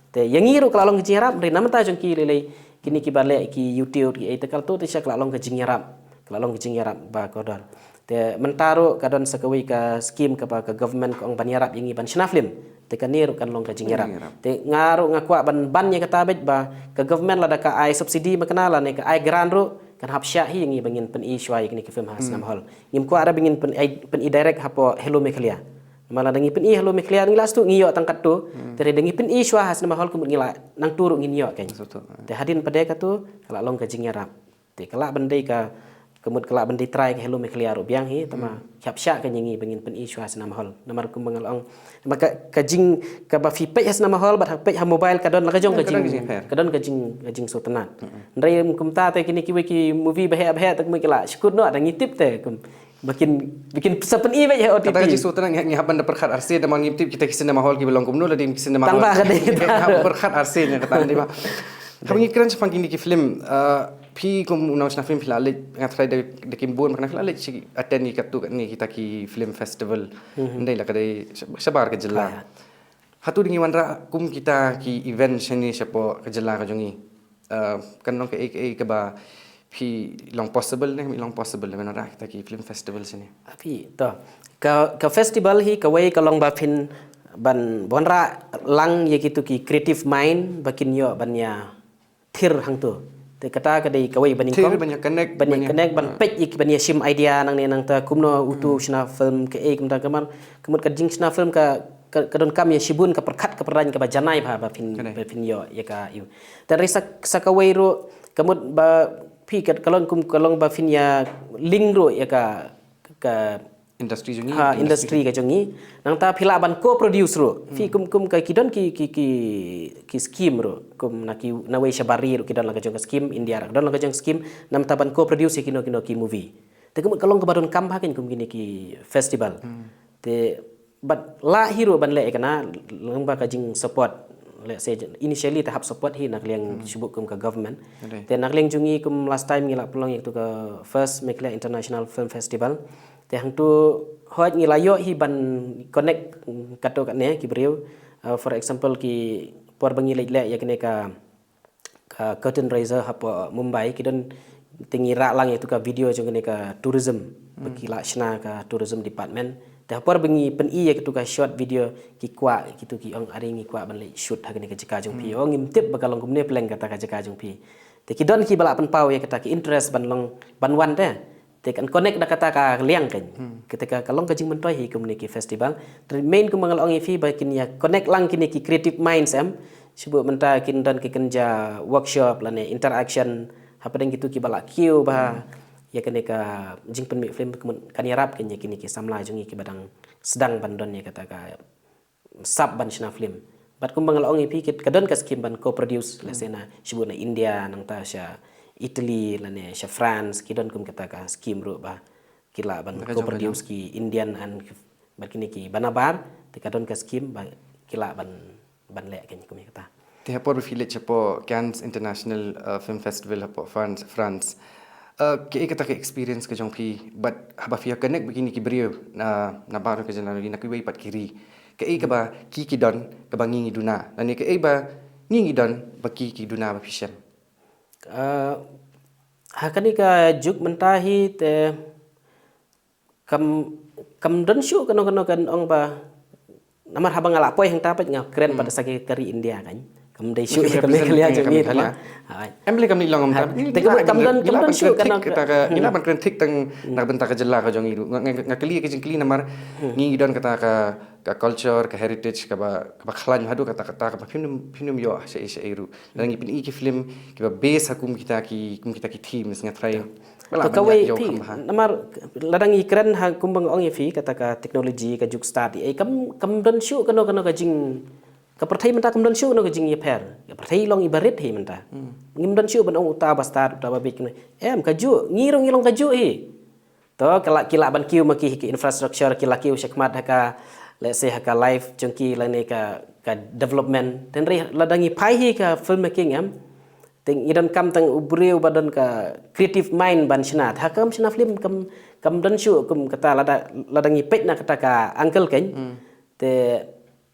te yang iru kalau long jingarap ri namta jong ki lele kini ki bale ki YouTube ki ai tekal tu te syak long ke jingarap kalau long ke jingarap ba kodol te mentaro kadon sakawi ka scheme ka ba ka government ko ong banyarap yang ban shna film te kanir kan long ke jingarap te ngaru ngakwa ban yang kata bet ba ka government lada ka ai subsidi makanala ne ka ai grant ro kan hapsya hi yang bangin pen i shwai kini ki film has nam hol ngim ko ada bangin pen i direct hapo Hello Meghalaya malah dengi pen i Hello Meghalaya ngilas tu ngiyo tangkat tu tere dengi pen i shwa has nama hol kumut ngila nang turu nginyo kan te hadin pada ka tu kala long ka jingarap te kala bandai ka kemut kala bandai try ke Hello Meghalaya ro biang hi tama hyapsya ka nyangi bengin pen i shwa has nama hol namar kum bangal ong maka ka jing ka ba fi page has nama hol bat page ha mobile kadon la ka jong ka jing so tenat ndai kum ta te kini ki movie bahe tak mui kala syukur no ada ngitip te kum bikin sepen i ya OTT. Kata kaji sultan yang haban da perkhat arsi da mangip tip kita kisah mahal ki belong kumno la dim kisah mahal. Tambah kada kita. Perkhat arsi nya kata ni ba. Kami kira sepang kini ki film pi kum unang na film filale ngatrai de kimbun makna filale si attend ni katu ni kita ki film festival. Ndai la kadai sabar ke jela. Hatu dingi wanra kum kita ki event sini siapa ke jela ka jongi. Kan nong ke ba pi long possible mana rak kita ki film festival sini api to ka festival hi ka wei ka long ba phin ban bonra lang ye kitu ki creative mind bakin yo banya thir hang tu te kata ka dei ka wei baning kong banyak connect ban page ye banya sim idea nang ne nang ta kumno utu sna film ke kumta kamar kemut ka jing sna film ka kadon kam ye shibun ka perkhat ka perran ka ba janai ba phin yo ye ka yu ta risa ka wei ro kemut ba pi kat kalong ba fin ya ling ro ya ka industry jungi industry ka jongi nang ta phila ban co produce ro fi kum ka kidon ki scheme ro kum na ki na we shabari ro kidon la ka jong scheme India ra don la ka jong scheme nam ta ban co produce kino ki movie te kum kalong ka badon kam hakin kum gini ki festival te but la hero ban le kana lang ba ka jing support let's say initially tahap support hi nak liang sibuk kum ka government then nak liang jungi kum last time ngila pelong itu ke first Meghalaya International Film Festival te hang tu hoj ngila yo hi ban connect kato kat ne ki beriu for example ki por bangi le ya kene ka curtain raiser hapo Mumbai ki don tingira lang itu ka video jong kene ka tourism bagi laksana ka tourism department dapur bengi pen i ya ketuka short video ki kwa kitu ki ong aringi kwa ban le shoot hagene ka jika jong pi ong imtip bakalong kumne pleng kata ka jika jong pi te ki don ki bala pen pau ya kata ki interest ban long ban wan te Tekan connect dah kata ka liang kan. Ketika kalong kajing mentoi hi community festival. Dari main ku mangalong fi bakin ya connect lang kini ki creative minds sebut mentah kin dan ki kerja workshop lane interaction apa dan gitu ki balak kiu bah ya kene ka jing pen film kan yarap kan ya kini ki samla jungi ki badang sedang bandon ya kata ka sub ban shna film bat kum bangal ongi pi kadon ka skim ban co-produce la sena shibuna India nang ta sha Italy lane sha France kidon kum kata ka skim ru ba kila ban co-produce ki Indian and bat kini ki banabar te kadon ka skim ba kila ban le kan kum kata Te hapor village hapo Cannes International Film Festival hapo France. Ke kata ke experience ke jong pi but haba fia connect begini ki brio na baru ke jalan na ki pat kiri. Ke ba ki don ke bangi duna. Dan ke ba ngi don ba ki duna ba fishem. Hakani ka juk mentahi te kam don syu kano kan ong ba namar habang ala poi hang tapat nga keren pada sagi kari India kan kam dai syu kam kalian jungi tama em boleh kami long am kam don syu kano kita ka ila ban kren tik tang nak benta ka jela ka jong iru ngakali ke jingkli namar ngi don kata ka culture ka heritage ka ba khlan hadu kata ka film yo se iru dan ngi pin iki film ki ba base hakum kita ki teams ngatrai to kawai pi namar ladang ikran ha kumbang ong fi kata ka teknologi ka juk start kam don syu kano ka jing ka perthai menta kam don syu no ka jing ye per ka perthai long ibarit he menta ngim don syu ban ong uta ba start uta ba bik ka ju ngilong ka ju he to kila ban kiu maki ki infrastructure kila kiu shakmat ka let's say ka live jongki lane ka development ten ladangi pai hi ka filmmaking ting idan kam tang ubriu badan ka creative mind ban shna tha kam shna film kam dan shu kum kata ladangi pek na kata ka uncle ken te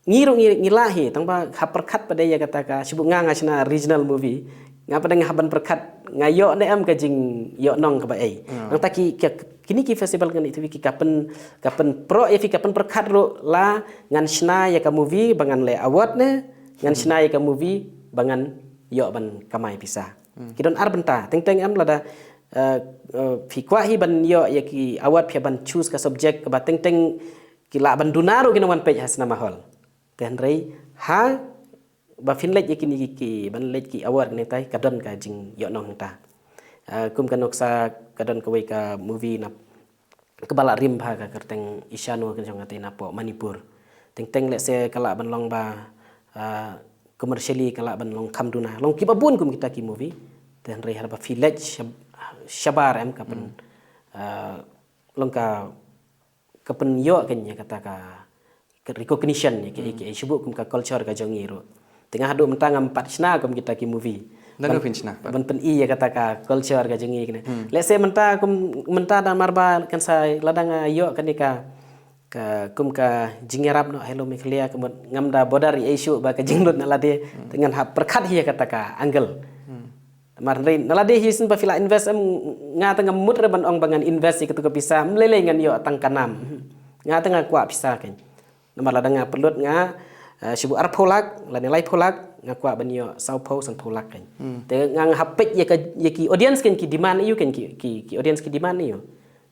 ngilahi tang ba haperkat pada ya kata ka sibuk nga shna regional movie ngapa dang haban perkat ngayo ne am ka jing yo nong ka ba nang taki kini ki festival kan itu ki kapen pro ya fi kapen perkat ro la ngan shna ya ka movie bangan le award ne ngan shna ya ka movie bangan yo ban kamai pisah kidon ar benta teng am lada fi kwa hi ban yo ya ki award phi ban choose ka subject ka ba teng ki la ban dunaro kino wan page hasna mahol ten rei ha ba finlet ya kini ki ban let ki award ne tai kadon ka jing yo nong ta kum kanok sa kadon ka wei ka movie na kebala rim bha ka kerteng isyano kan jong ate na po Manipur teng let se kala ban long ba commercially kala ban long kam duna long kibabun kum kita ki movie dan rei harba village shabar em kapen long ka kapen yo kan ya kata ka recognition ya ki sibuk kum ka culture ka jongiru tengah hadu mentang empat sna kum kita ki movie dan finchna ban pen I ya kata ka culture ka jongi kene let's say menta dan marba kan sai ladang yo kan ka kum ka jingerap no hello miklia kum ngamda bodar isu ba ka jingnut nalade dengan hap perkat hiya kata ka angle mar rein nalade hisin ba fila invest nga tanga mutre ban ong bangan invest ikatu ka bisa mlele ngan yo tang kanam nga tanga kwa bisa kan namar ladang pelut nga sibu ar polak la nilai polak nga kwa ban yo sau po sang polak kan te nga hapek ya ki audience kan ki demand you kan ki audience ki demand you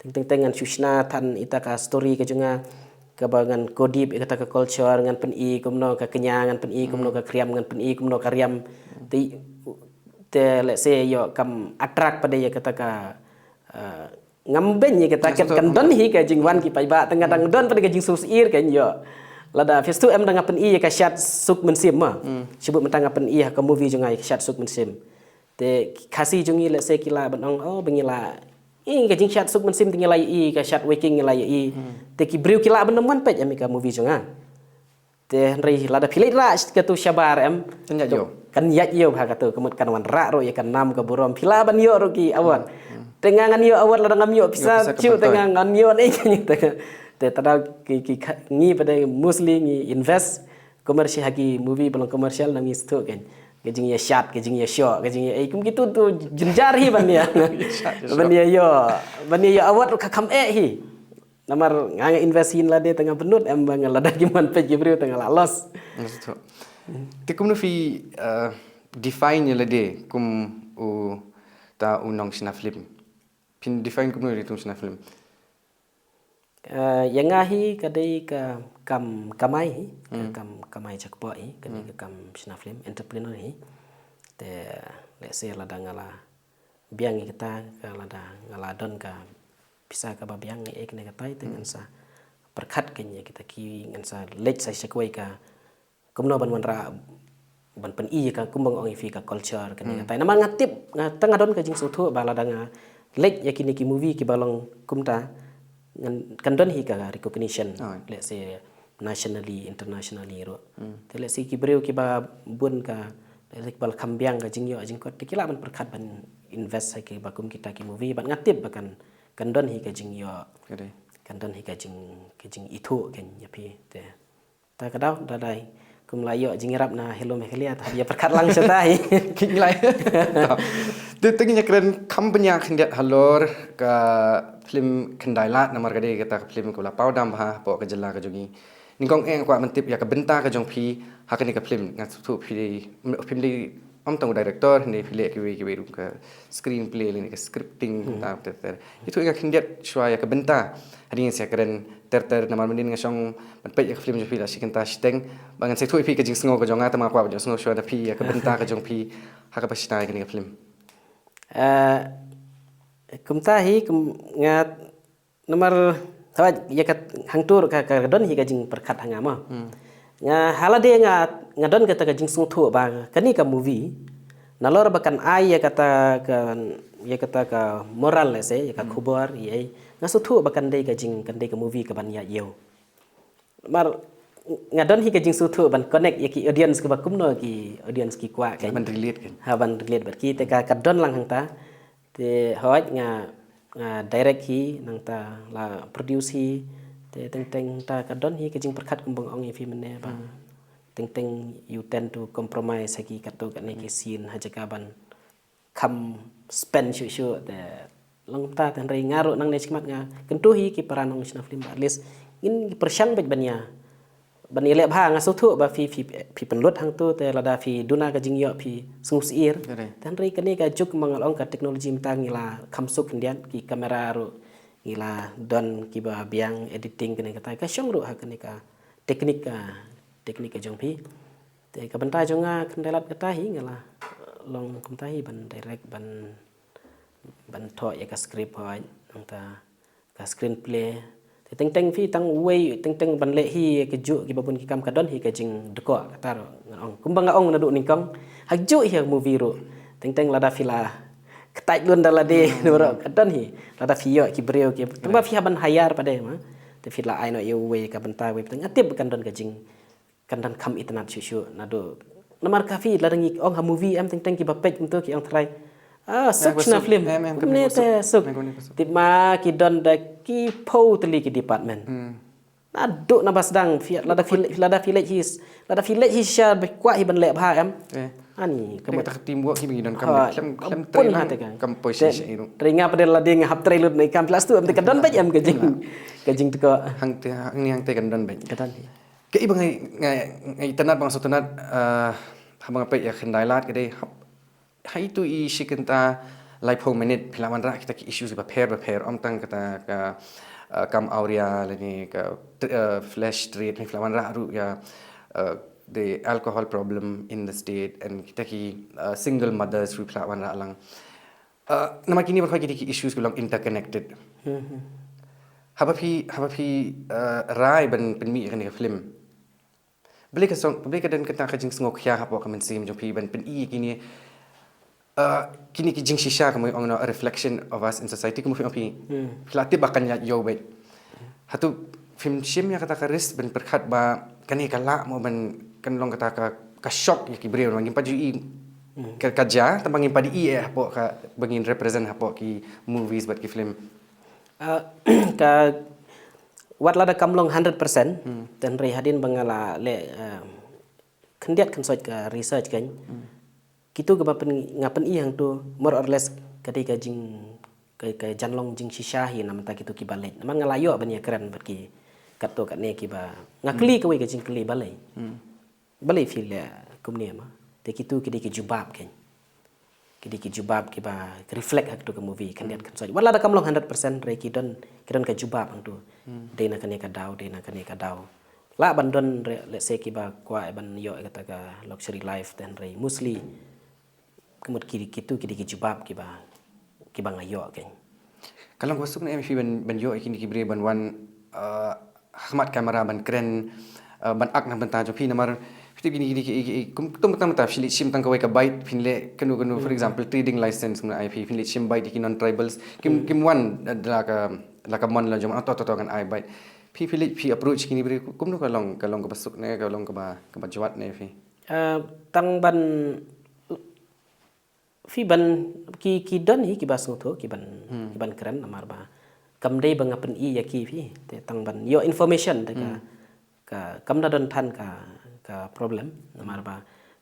teng-tengan sushna tan ita ka story ka junga ka bangan kodip kata ka culture ngan pen I kumno ka kenya ngan pen I kumno ka kriam ngan pen I kumno ka riam te let's say yo kam attract pada ya kata ka ngamben ya kata kan don hi ka jing wan ki pai ba tengah dang don pada ka jing susir kan yo lada festu em dang pen I ka shat suk mensim ma sebut mentang pen I ka movie junga ka shat suk mensim te kasi jungi let's say kila banong bengila ka jing shat suk mensim tinggal I ka shat waking nilai I te ki briu kila ban man pej amika movie junga te rei lada pilih ra ka tu shabar em tanya yo kan yat yo ha ka tu kemut kan wan ra ro ya kan nam ka burom pila ban yo ro ki awan tengah ngan yo awan lada ngam yo bisa ciu tengah ngan yo ni te tada ki ngi pada muslim ngi invest komersial hagi movie belum komersial nami stu kan gajing ya shot gajing ya show gajing ya kum gitu tu jenjar hi ban ya ban ya awat ka kam hi namar nga investin la de tengah benut em bang la da giman pe jibril tengah la los te kum no fi define la de kum u ta unong sna film pin define kumno ri tum sina film yang ngahi kadai ka kamai hi kamai cakpo hi kadai ka kam sina film entrepreneur hi te let's say lada ngala biang kita ka lada ngala don ka bisa ka babiang ek ne katai te ngan sa perkhat kenya kita ki ngan sa lech sa shakwai ka kumno ban ra ban pen i ka kumbang ong fi ka culture kan katai naman ngatip tanga don ka jing su thu ba lada nga lech yakini ki movie ki balong kumta kan don hi ka recognition let's say nationally internationally ro te let's say ki breu ki ba bun ka lek bal kambiang ka jing yo jing ko te kila ban perkhat ban invest hai ki bakum kita ki movie ban ngatip bakan kan don hi ka jing yo kan don hi ka jing itu kan ya pi te ta ka dau da dai kum la yo jing rap na hello mekhlia ta ya perkhat lang setai king lai tu tenginya keren kampanya kendiat halor ka film kendailat namar kade kata film ko la paudam ha po ka jela ka jogi ningkong eng kwa mentip ya ka benta ka jong phi hakani ka film ngat tu phi film di am tang director ni phi le ki wi ka screenplay ni ka scripting ta ter itu ka kendiat shwa ya ka benta hari sia keren ter namar mendin ngasong man pe ya ka film jo phi la sikenta steng bangan se tu phi ka jing sngo ka jonga ta ma kwa jo sngo shwa da phi ya ka benta ka jong phi haka pasita ka ni ka film kumta hi ngat nomor tawaj ya kat hangtur ka don hi ka jing perkhat hanga ma nga halade nga don kata ka jing sung thu ba kani ka movie nalor bakan ai ya kata ka moral se ya ka khubor ye nga su thu bakan dei ka movie ka ban ya yo mar nga don hi ka jing su thu ban connect ya ki audience ka bakum no ki audience ki kwa ka ban relate kan ha ban relate bar ki te ka don lang hang ta te hoj nga direct hi nang ta la produce hi te teng ta ka don hi ka jing perkhat kumbang ong fi mane ba teng you tend to compromise haki kato ka ne ki scene ha jaka ban kam spend shu te long ta tan rei ngaro nang ne chikmat nga kentu hi ki paranong sina film at least in persyang bet banya ban ile bha nga su thu ba fi penlut hang tu te lada fi duna ka jing yo fi sungus ir tan rei kani ka juk mangal ong ka teknologi mta ngila khamsuk ndian ki kamera ro ngila don ki ba biang editing kani kata ka syong ro ha kani ka teknik ka jong pi te ka banta jonga kandalat kata hi ngala long kumta hi ban direct ban tho ya ka script ha anta ka screenplay teng fi tang way teng ban le hi ke ju ki babun ki kam kadon hi ke jing deko tar ong kumbang ong na du ningkong haju hi movie ro teng lada fila ketai lun dala de ro kadon hi lada fi yo ki breu ki tamba fi ban hayar pade ma te fila ai no yo way ka banta way teng atip kan don ke jing kan dan kam itnat shu na do namar ka fi lada ngi ong ha movie am teng ki bapek untuk ki ong try such na film kumne te suk tipma ki don da ki po teli ki department na do na basdang fi lada village his sha kwa hi ban le bha am ani kamu tak teamwork ki ngi don kam klem pun ha te kam posisi iru ringa padel lade nga hap trai lut nei kam plus tu am te kadon baj am ke jing te ko hang te kan don baj kadon ke ibang ngai tanat bang sotanat habang pe ya khendai lat ke dei hai tu I shikenta lai po minute pilawan ra kita ki issues ba pair om tang kata ka kam auria lani ka flash rate ni pilawan ra ru ya the alcohol problem in the state and kita ki single mothers ru pilawan ra lang nama kini ba ki issues kulang interconnected haba phi rai ban pen mi kan ka film beli ka dan kata ka jing ngok khya ha po ka men sim jo phi ban pen I kini kini ki jing shisha kamu ong a reflection of us in society kamu film api filati bakan ya yo bet hatu film shim ya kata karis ben perkhat ba kani kala mo ban kan long kata ka shock ya ki breu mangin paju I kerja tambangin padi I po ka bangin represent ha po ki movies but ki film ka wat lada kamlong 100% dan rei hadin bangala le kendiat kan soj ka research kan kitu ke ngapen I hang tu more or less kadai ka jing ka janlong jing shisha hi nam ta kitu ki balai namang ngalayo ban ya keren berki kato kat ne ki ba ngakli ka we ka jing kli balai fil ya kumni ma te kitu ki jubab kan kidi ki jubab ki ba reflect hak tu ke movie kan dia kan so wala da kamlong 100% re kidon ka jubab ang tu de na kan ka daw de na kan ka daw la ban don re let's say ki ba kwa ban yo kata ka luxury life dan re mostly kemut kidi kitu kidi ki jubab ki ba ngayo kan Kalau kau suk na MV ban yo ikini kibre ban wan khmat kamera ban keren ban ak na ban ta jo phi namar phi gini kum tum tam ta phili sim tang kawai ka bite phinle kanu for example trading license na IP phinle sim bite ki non tribals kim wan la ka mon la jom to kan ai bite phi approach kini bre kum no ka long ka basuk ne ka long ka ba jwat ne phi tang ban fi ban ki don hi ki bas ngoto ki ban keren namar ba kam dei bang apen I ya ki fi te tang ban yo information te ka kam da don than ka problem namar ba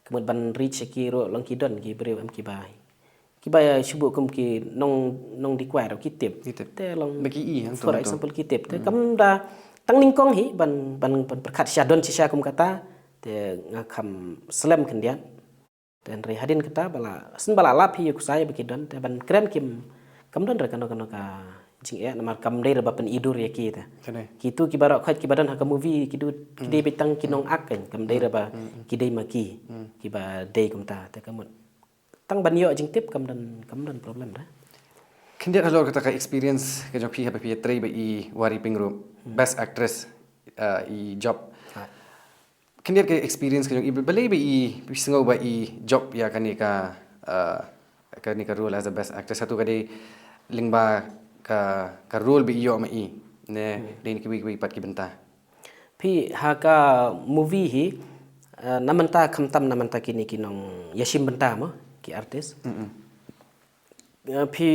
kemut ban reach ki ro long ki don ki breu am ki ba ya shubu kum ki nong di kwa ro ki tip te long bagi I hang for example ki tip te kam da tang ning kong hi ban perkat sya don sya kum kata te ngakam slam kendian dan re hadin kita bala sen bala lap hi ku saya bekidon te ban keren kim kam don re kano ka jing e namar kam dei ba pen idur ya ki ta kitu ki barok khat ki badan ha ka movie ki du ki dei betang kinong ak kan kam dei ba ki dei ma ki ba dei kum ta te kam tang ban yo jing tip kam don problem da Kendia halor kata ka experience ke jong phi ha phi trei ba I wari pingru best actress I job Kendia ke experience ke jong I balai ba I pisngau ba I job ya kani ka role as a best actress satu kali lingba ka role bi yo ma I ne din ki wi pat ki benta phi ha ka movie hi namanta khamtam namanta kini kinong yashim benta mo ki artist phi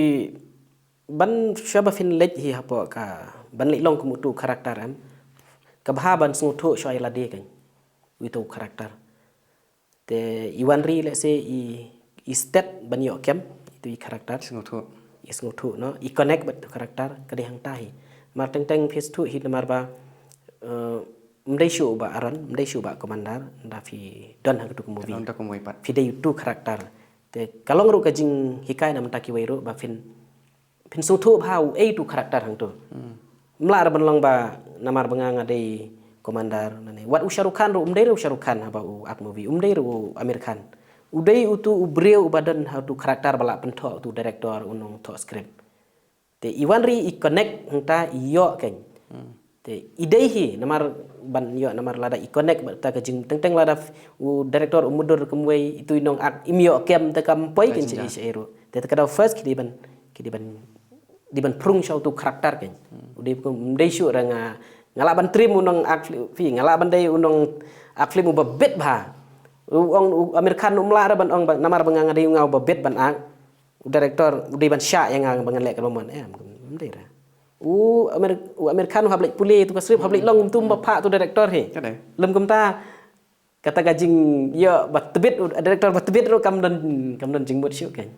ban shaba fin lej hi hapo ka ban li long kumutu karakter am ka bha ban su tho shoi la de kan itu karakter te iwan ri le se I step ban yo kem itu I karakter singo thu no I connect bat karakter ka de hang tai mar teng face thu hi mar ba mdai shu ba aran mdai shu ba komandar da fi don ha tu movie don ta ko moi pat fi de tu karakter te kalong ru ka jing hikai nam ta ki wei ru ba fin su thu bhau tu karakter hang tu mla ban long ba namar banga ngadei komandar nane wat Shahrukh Khan ru Shahrukh Khan ba ak movie ru Amir Khan udai utu ubreu badan how tu karakter bala pentho tu director unong to script te iwan ri I connect hangta yo ken te idei hi namar ban yo namar lada I connect ta ka jing teng lada director umudur kumwei itu inong ak imyo kem ta kam poi ken che ero te ka da first ki ban prung show tu karakter ken udai kum dei shu ranga ngala ban trim unong ak fi ngala ban dei unong ak film ba bet ba ong Amir Khan umla ra ban ong namar banga ngadei ngau ba bet ban ak director udai ban sha yang ngang bangan lek ka mon dei ra Amir Khan hablik pulih tu ka script hablik long tum ba pha tu director he lem kum ta kata gajing yo bat tebit director bat tebit ro kam don jing mut shu ken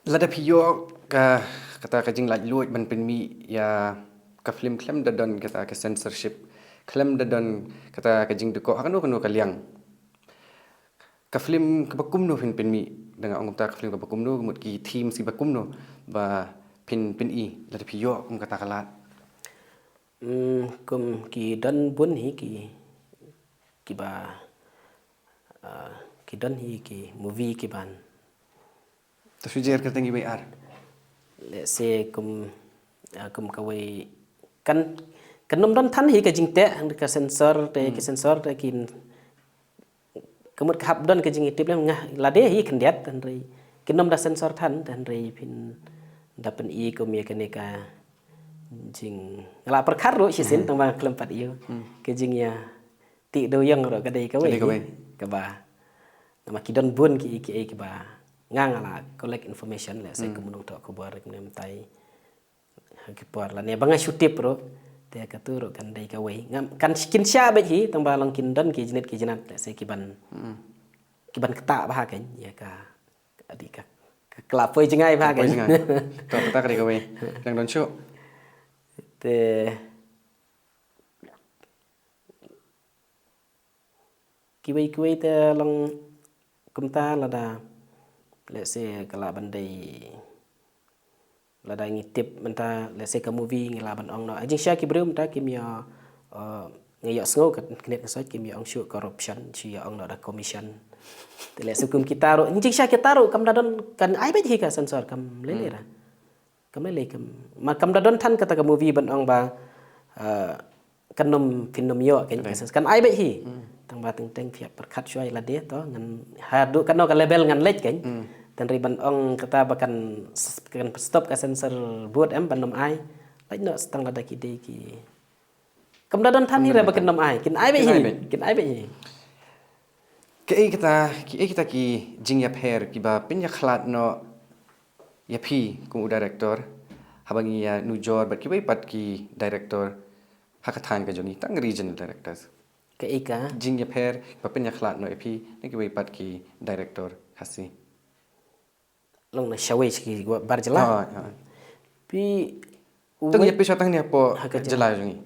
lada phi yo ka kata ka jing laj luit ban pen mi ya ka film klem da don kata ka censorship klem da don kata ka jing de ko hakano ka liang ka film ka bakum no fin pen mi dengan ong ta ka film ka bakum no mut ki team si bakum no ba pin I lada phi yo kum kata kalat kum ki don bun hi ki ba ki don hi ki movie ki ban ta sujer ka tengi ar let's say kum kawai kan nom don than hi ka jing te ka sensor te ki sensor te kin kemut khap don ka jing tip lem ngah la de hi khendiat tan rei kin nom da sensor than tan rei pin dapen I ko mi ka ne ka jing ngala perkar ro sisin tang bang kelempat iyo ke jing ya ti do yang ro ka dei ka wei ka ba nama ki don bun ki ba ngala collect information le sai kumunong to ko bar nem tai ki por la ne banga shutip ro te ka tu ro kan dei ka wei ngam kan kin sha be hi tang ba long kin don ki jinat le sai ki ban kata ba kan ya ka adi ka kelap poi jengai ba kan to ta ka dei ka wei yang don chu te ki wei te long kum ta la da let's say kala bandai lada ngitip menta let's say ka movie ngila ban ong no ajing sha ki brum ta kim ya ngayak sngo kat knet ngasoi kim ya ong shoot corruption chi ya ong no da commission te let's say kum kita ro ajing sha kita ro kam dadon kan ai bet hi ka sensor kam lele ra kam lele kam ma kam dadon than kata ka movie ban ong ba kan nom fin nom yo kan ai bet hi tang ba teng teng phiap perkhat choi la de to ngan ha du kan no ka level ngan lech kan tan riban ong kata bakan kan stop ka sensor buat em ban nom ai lech no stang la da ki de ki kam da don than ni re bakan nom ai kin ai be hi kin ai be hi kita ki jing ya pher ki ba pin ya khlat no ya phi ku director habangi ya nu jor bat ki bai pat ki director hakathan ka jongi tang regional directors ke ika jing ya pher ba pin ya khlat no ya phi ne ki bai pat ki director khasi long na shawai ki bar jala pi tang ya pe tang ni po jala jongi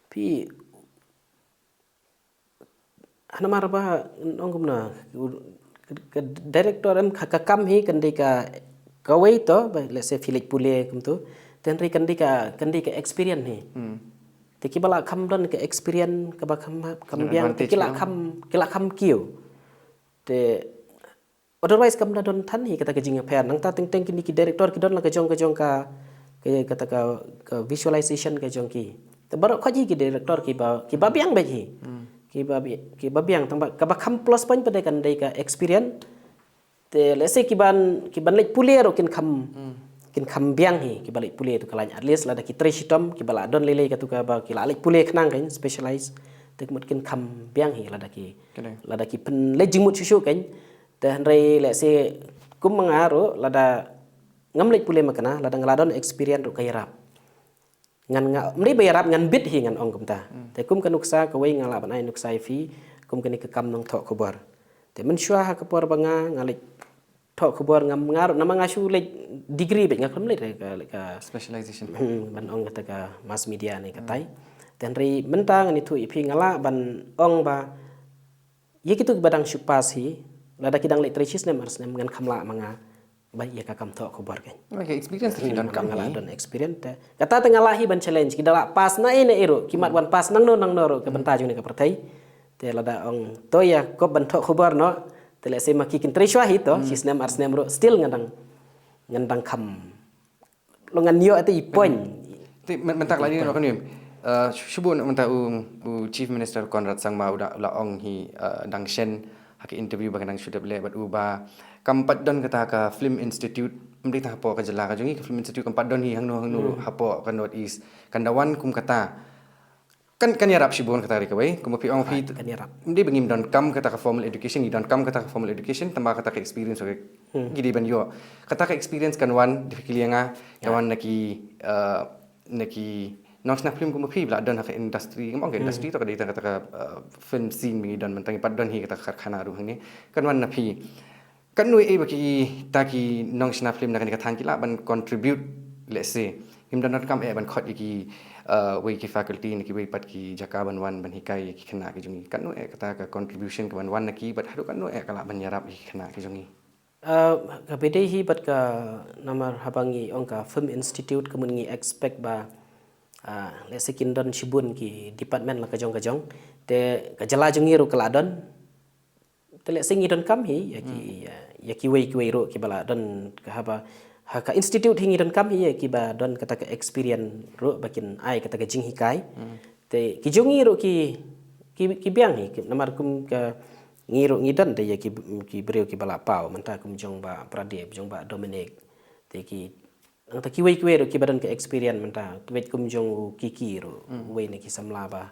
pi hana marba ong kumna director em kakam hi kan de ka kawai to let's say filik pule kum tu ten ri kan de ka experience hi te ki bala kham don ke experience ka ba kham biang te ki la kham kiu te otherwise kam da don than hi kata ka jing pher nang ta teng teng ki director ki don la ka jong ka ke kata ka visualization ka jong ki te bar kho ji ki director ki ba biang ba hi ki ba biang tang ba ka ba kham plus point pada kan dei ka experience te let's say ki ban lek pule ro kin kham biang hi ki balik pule tu kalanya at least la da ki trishitom ki bala don lele ka tu ka ba ki la lek pule khnang kan specialize te mut kin kham biang hi la da ki pen le jingmut shu kan te hanrei let's say kum mangaro la da ngam lek pule makana la da ngaladon experience ro kayarap ngan mri bayarap ngan bit hi ngan ong kum ta te kum kan nuksa ka wei ngala ban ai nuksa fi kum kan ka kam nong thok khobor te men shwa ha ka por banga ngalek thok khobor ngam ngar nama ngasu lek degree be ngakam lek ka specialization ban ong kata ka mass media ni katai ten ri mentang ni thu ipi ngala ban ong ba ye kitu badang syupas hi lada kidang lek trishis nem ars nem ngan khamla manga ba ye ka kam thok khobor kan okay experience fi don kam ngala don experience te kata tengala hi ban challenge kidala pas na ene ero kimat wan pas nang no ro ka banta jung ni ka pratai te lada ong to ya ko ban thok khobor no te le se maki kin trishwa hi to sisnem ars nem ro still ngandang kham lo ngan yo ate i point te mentak lagi no kan shubun menta u chief minister Conrad Sangma uda la ong hi dang shen hak interview bagan dang shudap le bat uba kampat don kata ka film institute mri ta po ka jala ka jungi ka film institute kampat don hi hangno hapo kan north east kan dawan kum kata kan yarap shibun kata ri ka bai kum pi ong pi kan yarap mri bangim don kam kata ka formal education ni don kam kata ka formal education tamba kata ka experience okay gidi ban yo kata ka experience kan wan dipikilianga kawan naki nang film kum pi bla don hak industry ngam industry to ka dita kata ka film scene mi don mentang pat don hi kata kharkhana ru hang ni kan wan na pi kan noi e baki taki nong snap film nak ka thang ki la ban contribute let's say him don not come e ban khot ki we ki faculty ni ki we pat ki jaka ban wan ban hikai ki khana ki jungi kan noi e kata ka contribution ka ban wan na ki bat haru kan noi e kala ban yarap ki khana ki jungi ka bedai hi bat ka namar habangi ong ka film institute kemun ngi expect ba let's say kin don shibun ki department la ka jong te ka jala jungi ru kala don te let's say ngi don kam hi ya ki wei ro ki bala don ka haba ha ka institute hi ngi don kam hi ya ki ba don kata ka experience ro bakin ai kata ka jing hi kai te ki jungi ro ki biang hi namar kum ka ngi don te ya ki breu ki bala pau manta kum jong ba Pradip jong ba Dominic te ki ang ta ki wei ro ki badan ka experience manta wei kum jong ki ro wei ne ki samla ba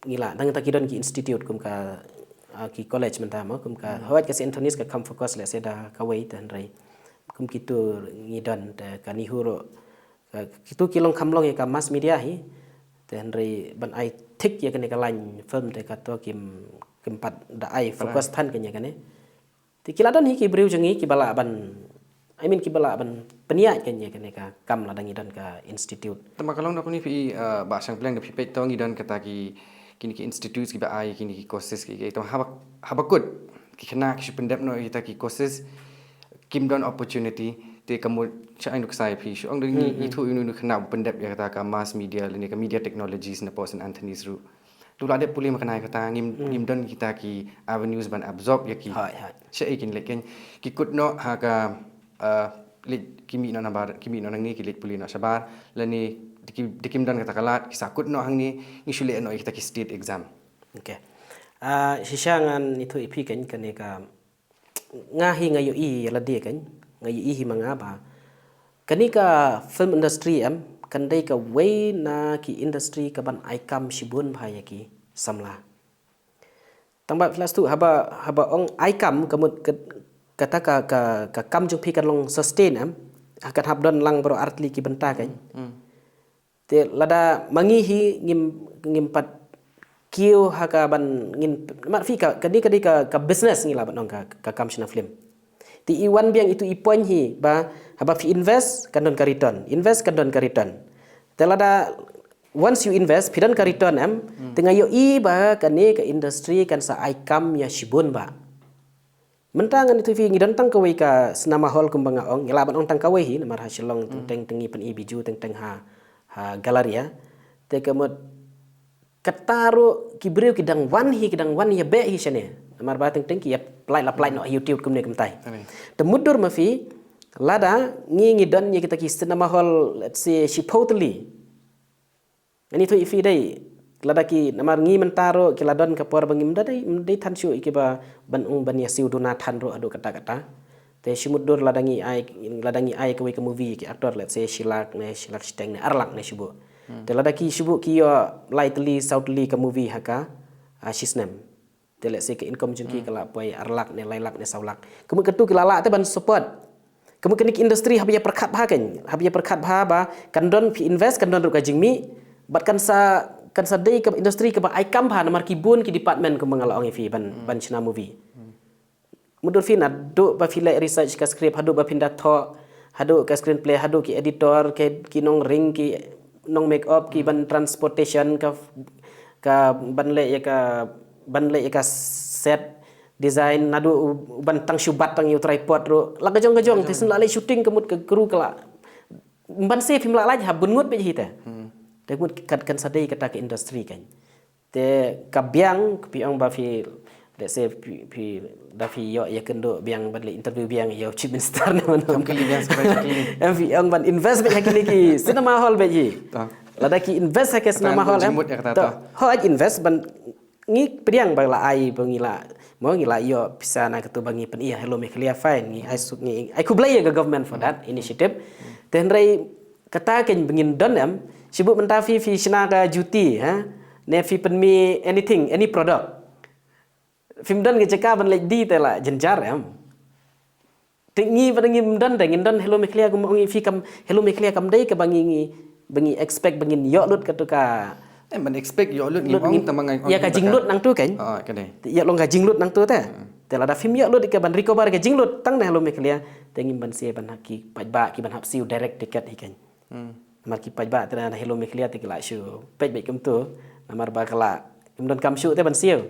ngila dang ta ki don ki institute kum ka ki college manta ma kum ka hawat ka Antonis ka kam focus le seda ka wei tan rai kum ki tu ngi don ta ka ni huro ki tu ki long kam long ka mass media hi tan rai ban ai thik ya ka lain film te ka to kim pat da ai focus than ka nya ka ne ti kila don hi ki breu jangi ki bala ban I mean ki bala ban peniat kan ya ka kam la dangi dan ka institute tama kalong na ko ni pi ba sang plan pi pe tong idon kata ki kini ki institutes ki ba ai kini ki courses ki to habakut ki kena ki pendep no kita ki kosis kim don opportunity te kamu cha inu sai phi shong ding ni thu inu kena pendep ya kata ka mass media ni ka media technologies na pos Anthony's ru tu la de puli makna kata ngim don kita ki avenues ban absorb ya ki cha ikin leken ki kut no ha ka lit kimi no nabar kimi no nang ni ki lit puli no sabar la ni dikim don kata kalat ki sakut no hang ni shule no kita ki state exam. Okay. Sisangan itu ipi kan ka ngahi ngayo i la dia kan ngayo i hi mangaba kanika film industry kan dai ka way na ki industry ka ban aikam shibun phaya ki samla tamba plus tu haba ong aikam kamut kata ka kam jung pi kan long sustain akan habdon lang bro artli ki benta kan te lada mangi hi ngim pat kiu haka ban ngin mat fi ka business ngila ban ka kam shina film ti iwan biang itu i point hi ba haba fi invest kan don ka return invest kan don ka return telada once you invest pidan ka return tengah yo i ba kan ni ka industry kan sa aikam ya shibun ba mentangan itu fi ngidon tang kawai ka senama hall kumbanga ong ngila ban ong tang kawai hi namar hasilong teng tengi pen i biju teng ha galeria te kemut kataru kibriu kidang wan ya be hi shane amar ba teng ki apply no YouTube kumne kumtai temudur mafi lada ngi don ye kita ki cinema hall let's say Chipotle ani tu ifi dai lada ki namar ngi mentaro ki ladon ka por bangim dai than shu ki ba ban ya siu dona than ro adu kata te shimudur lada ngi ai ka movie ki actor let's say shilak steng ne arlak ne shubu te lada ki shubu ki yo lightly southly ka movie haka shisnem te let's say ke income jungki kala poi arlak ne lailak ne saulak kemu ketu ki lala te ban support kemu kenik industry habya perkhat bha ba kandon pi invest kandon ru ka jingmi bat kan sa dei ka industry ka ba aikam bha namar ki bun ki department ka mangala ong fi ban china movie mudur fi na do ba fi research ka script hadu ba pindah tho hadu ka screenplay hadu ki editor ki nong ring ki nong make up ki ban transportation ka ban le ya ka set design nadu ban tang syubat tang yu tripod ro la gajong tisen la le shooting kemut ke kru kala ban se film la ha bungut be hita te mut kan sadai kata ke industry kan te kabyang piang ba fi let's say pi da fi yo ya kendo biang ban le interview biang yo chief minister ne man kali biang sebenarnya fi ang ban invest be hakili ki cinema hall be ji lada ki invest ke cinema hall ho invest ban ngi piang ba la ai bangila mo ngila yo pisana ketu bangi pen iya hello me clear fine ngi I could blame the government for that initiative then rai kata ken bengin don sibuk mentafi fi shina ka juti ne fi pen mi anything any product film don ke ceka ban lek di tela jenjar tingi pada ngim don hello me clear kum ngi fi kam hello me clear kam dai ke bangi expect bengin yo lut ketuka man expect yo lut ngim tamangai ya ka jinglut nang tu kan kadai ya long ka jinglut nang tu ta tela da film yo lut ke ban recover ke jinglut tang na hello me clear tengim ban se ban haki pajba ki ban hap siu direct ticket hi kan mar ki pajba tena hello me clear tikla shu pej be kum tu namar ba kala don kam shu te ban siu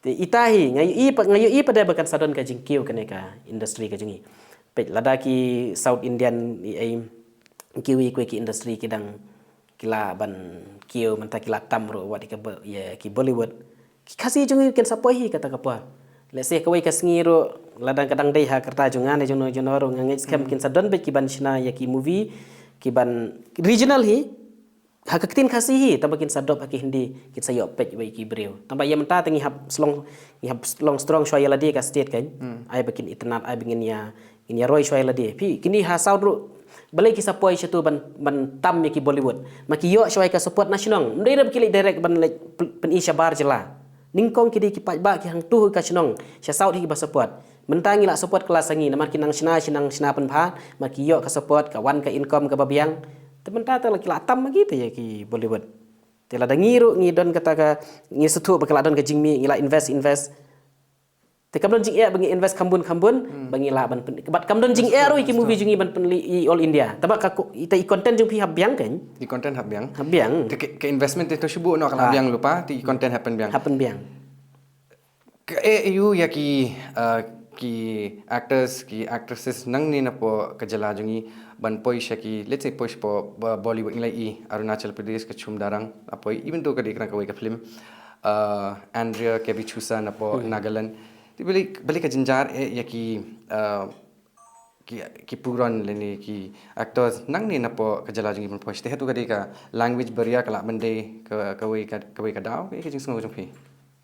te itahi ngayu i pada bakan sadon ka jingkiu kaneka industry ka jingi pej lada ki South Indian ai kiwi ki industry kidang kila ban kiu manta kila tamro wat ki Bollywood ki kasi jungi ken sapoi kata kapa let's say kawai kasngiro ladang kadang dei ha kerta jungan jono ro ngangai scam kin sadon be ki ban china ya ki movie ki ban regional hi ha kaktin kasi hi tabakin sadop ha ki hindi kit sayo pej bai ki breu tamba ya menta tengi hab long strong shwa yala di ka state kan ai bakin itnat ai bingin ya roi shwa yala di pi kini ha saud ru balai ki sapoi situ ban tam ki Bollywood maki yo shwai ka support national ndai rab ki direct ban pen isya bar jela ningkong ki ki pajba ki hang tu ka chnong sya saud hi ba support mentangi la support kelas sangi namar kinang sina pen pha maki yo ka support ka wan ka income ka babiang tementa ta laki latam magi te ya ki Bollywood te la dangiru ngi don kata ka ngi setu bakal don ka jingmi ngi la invest te kam don jing e bangi invest kambun bangi la ban bat kam don jing e ro ki movie jungi ban penli all India tabak ka ita i content jung pi habyang kan di content habyang habyang ke investment te to shubu no kala habyang lupa di content happen biang EU ya ki actors ki actresses nang ni na po kajala jungi ban poi shaki let's say push po Bollywood nilai I Arunachal Pradesh ka chum darang apoi even though ka dekna ka ka film Andrea Kebichusa na po Nagaland ti bali ka jinjar ya ki puron leni ki actors nang ni na po kajala jungi ban poi te tu ka ka language barrier kala bande ka daw ke jing sungo jong phi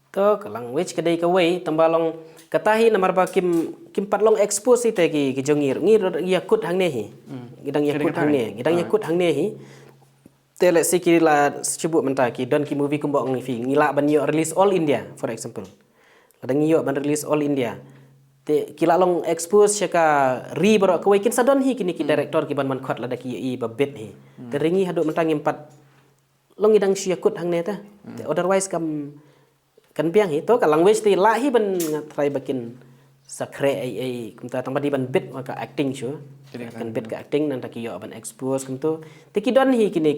to ka language kadai ka way tambalong katahi namar ba kim patlong expose ite ki jongir ngir yakut hang ne hi gidang yakut hang ne hi tele sikila sebut menta ki don ki movie kumbok ngi fi ngila ban yo release all India for example ladang yo ban release all India te kila long expose syaka ri baro ka way kin sadon hi kini ki director ki ban man khot lada ki I ba bet hi te ringi haduk menta ngimpat long idang yakut hang ne ta otherwise kam kan biang hi to ka language ti la hi ban try bakin sakre ai kumta tamba di ban bit ka acting shu kan bit ka acting nan ta ki yo ban expose kumto ti ki don hi kini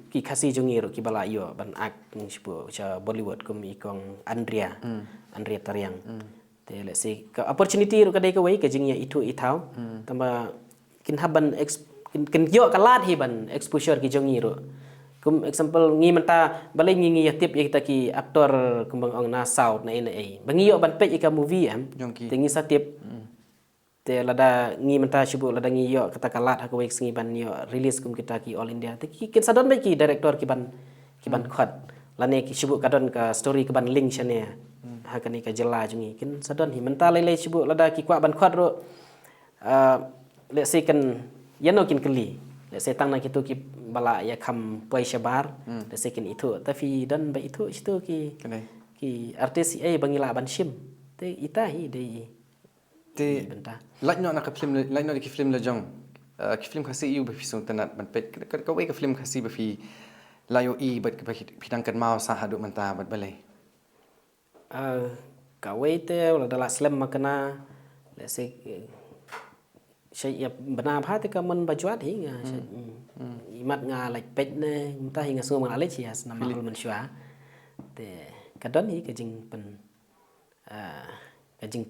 ki khasi jungi ro ki bala yo ban act shu cha Bollywood kum ikong Andrea Tariang te let's say ka opportunity ro kadai ka wai ka jing ya itu ithau tamba kin haban kin yo ka lat hi ban exposure ki jungi ro kum example ngi menta balai ngi tip ya kita ki aktor kumbang ong na south na ina ai bangi yo ban page ka movie am tingi sa tip te lada ngi menta shubu lada ngi yo kata kalat ha ko wek ngi ban yo release kum kita ki all India te ki kin sadon ba ki director ki ban khot lane ki shubu kadon ka story ki ban link chane ha kani ka jela jungi kin sadon hi menta lele shubu lada ki kwa ban khot ro let's say kan yano kin keli let's say tang na kitu ki bala ya kam poi shabar let's say kin itu tapi dan ba itu ki artis bangila ban shim te ita hi dei te lạnh nọ na ka film lạnh nọ ki film la jong ki film khasi yu ba fi sung tanat ban pet ka wei ka film khasi ba fi la yo I bat ka phidang kan mau sa hadu manta bat balai ka wei te la dala slam makana let's say saya benar hati ka man bajuat hingga imat nga like pet ne mta hinga so man ale chias na mahul man shwa te kadon hi kajing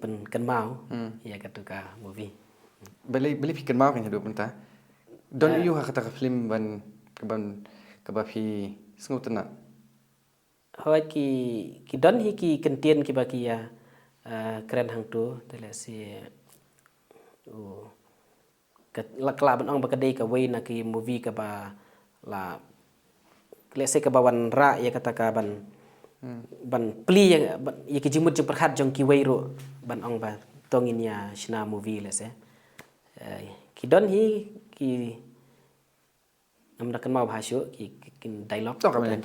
pen kan mau ya katuka movie beli fikir mau kan hadu manta don yu ha kata ka film ban ka ba fi sungu tana hoi ki don hi ki kentien ki ba ki ya keren hang tu tele si la ban ong bakadai ka way na ki movie ka ba la let's say ka ba wan ra ya kata ka ban pli ya ki jimut jeng perhat jong ki way ro ban ong ba tongin ya shina movie let's say ki don hi ki namda kan mau bhasyo ki dialogue to ka men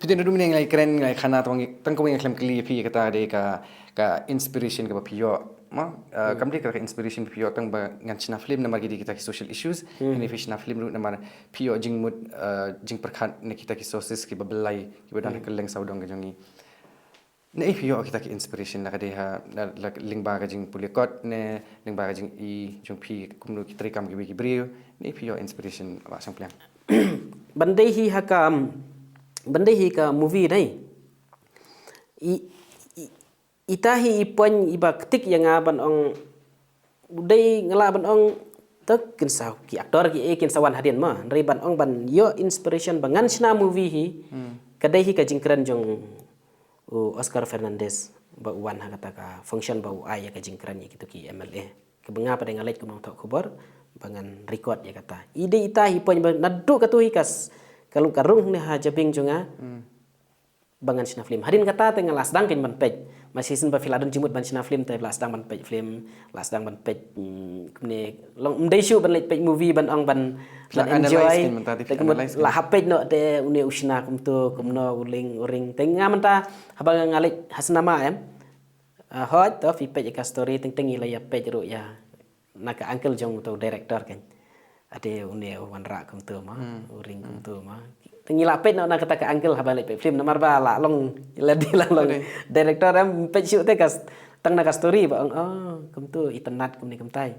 pidin du mineng lai keren lai khana tang ko weng klem kli phi kata de ka inspiration ka ba phi ma kamdi ka inspiration pio tang ba ngan china film namar gidi kita ki social issues ini fish na film ru namar pio jing mut jing perkhat ne kita ki sources ki babelai ki badan ka leng saudong ka jongi ne pio kita ki inspiration la ka de ha ling ba ka jing pulikot ne ling ba ka jing I jong phi kumnu ki trikam ki brio ne pio inspiration ba sang plan bandai hi ka movie dai itahi ipon iba ketik yang aban ong budai ngala ban ong tek kin saw ki aktor ki kin sawan hadian ma ri ban ong ban yo inspiration bangan sna movie hi kadai hi ka jingkran jong Oscar Fernandez ba wan ha kata ka function ba ai ka jingkran ki ki MLA ke benga pada ngalet ku mang tok khabar bangan record ya kata ide itahi pon nadu ka tu hi kas kalung karung ne ha jabing jonga bangan sina film hadin kata tengah lasdang kin ban pej masih sin ba filadon jimut ban sina film te lasdang ban pej film lasdang ban pej kumne long mdai shu ban lek pej movie ban ong ban enjoy la hapej no te une usna kumto kumno uring tengah menta habang ngalik hasnama hot to fi pej ka story teng la ya pej ru ya naka uncle jong to director kan ade une wanra kumto ma uring kumto ma tengila pet nak kata ke uncle habalik pet film namar ba la long ladi lang director am pet shoot te kas tang nak story ba oh kum tu itanat kum ni kum tai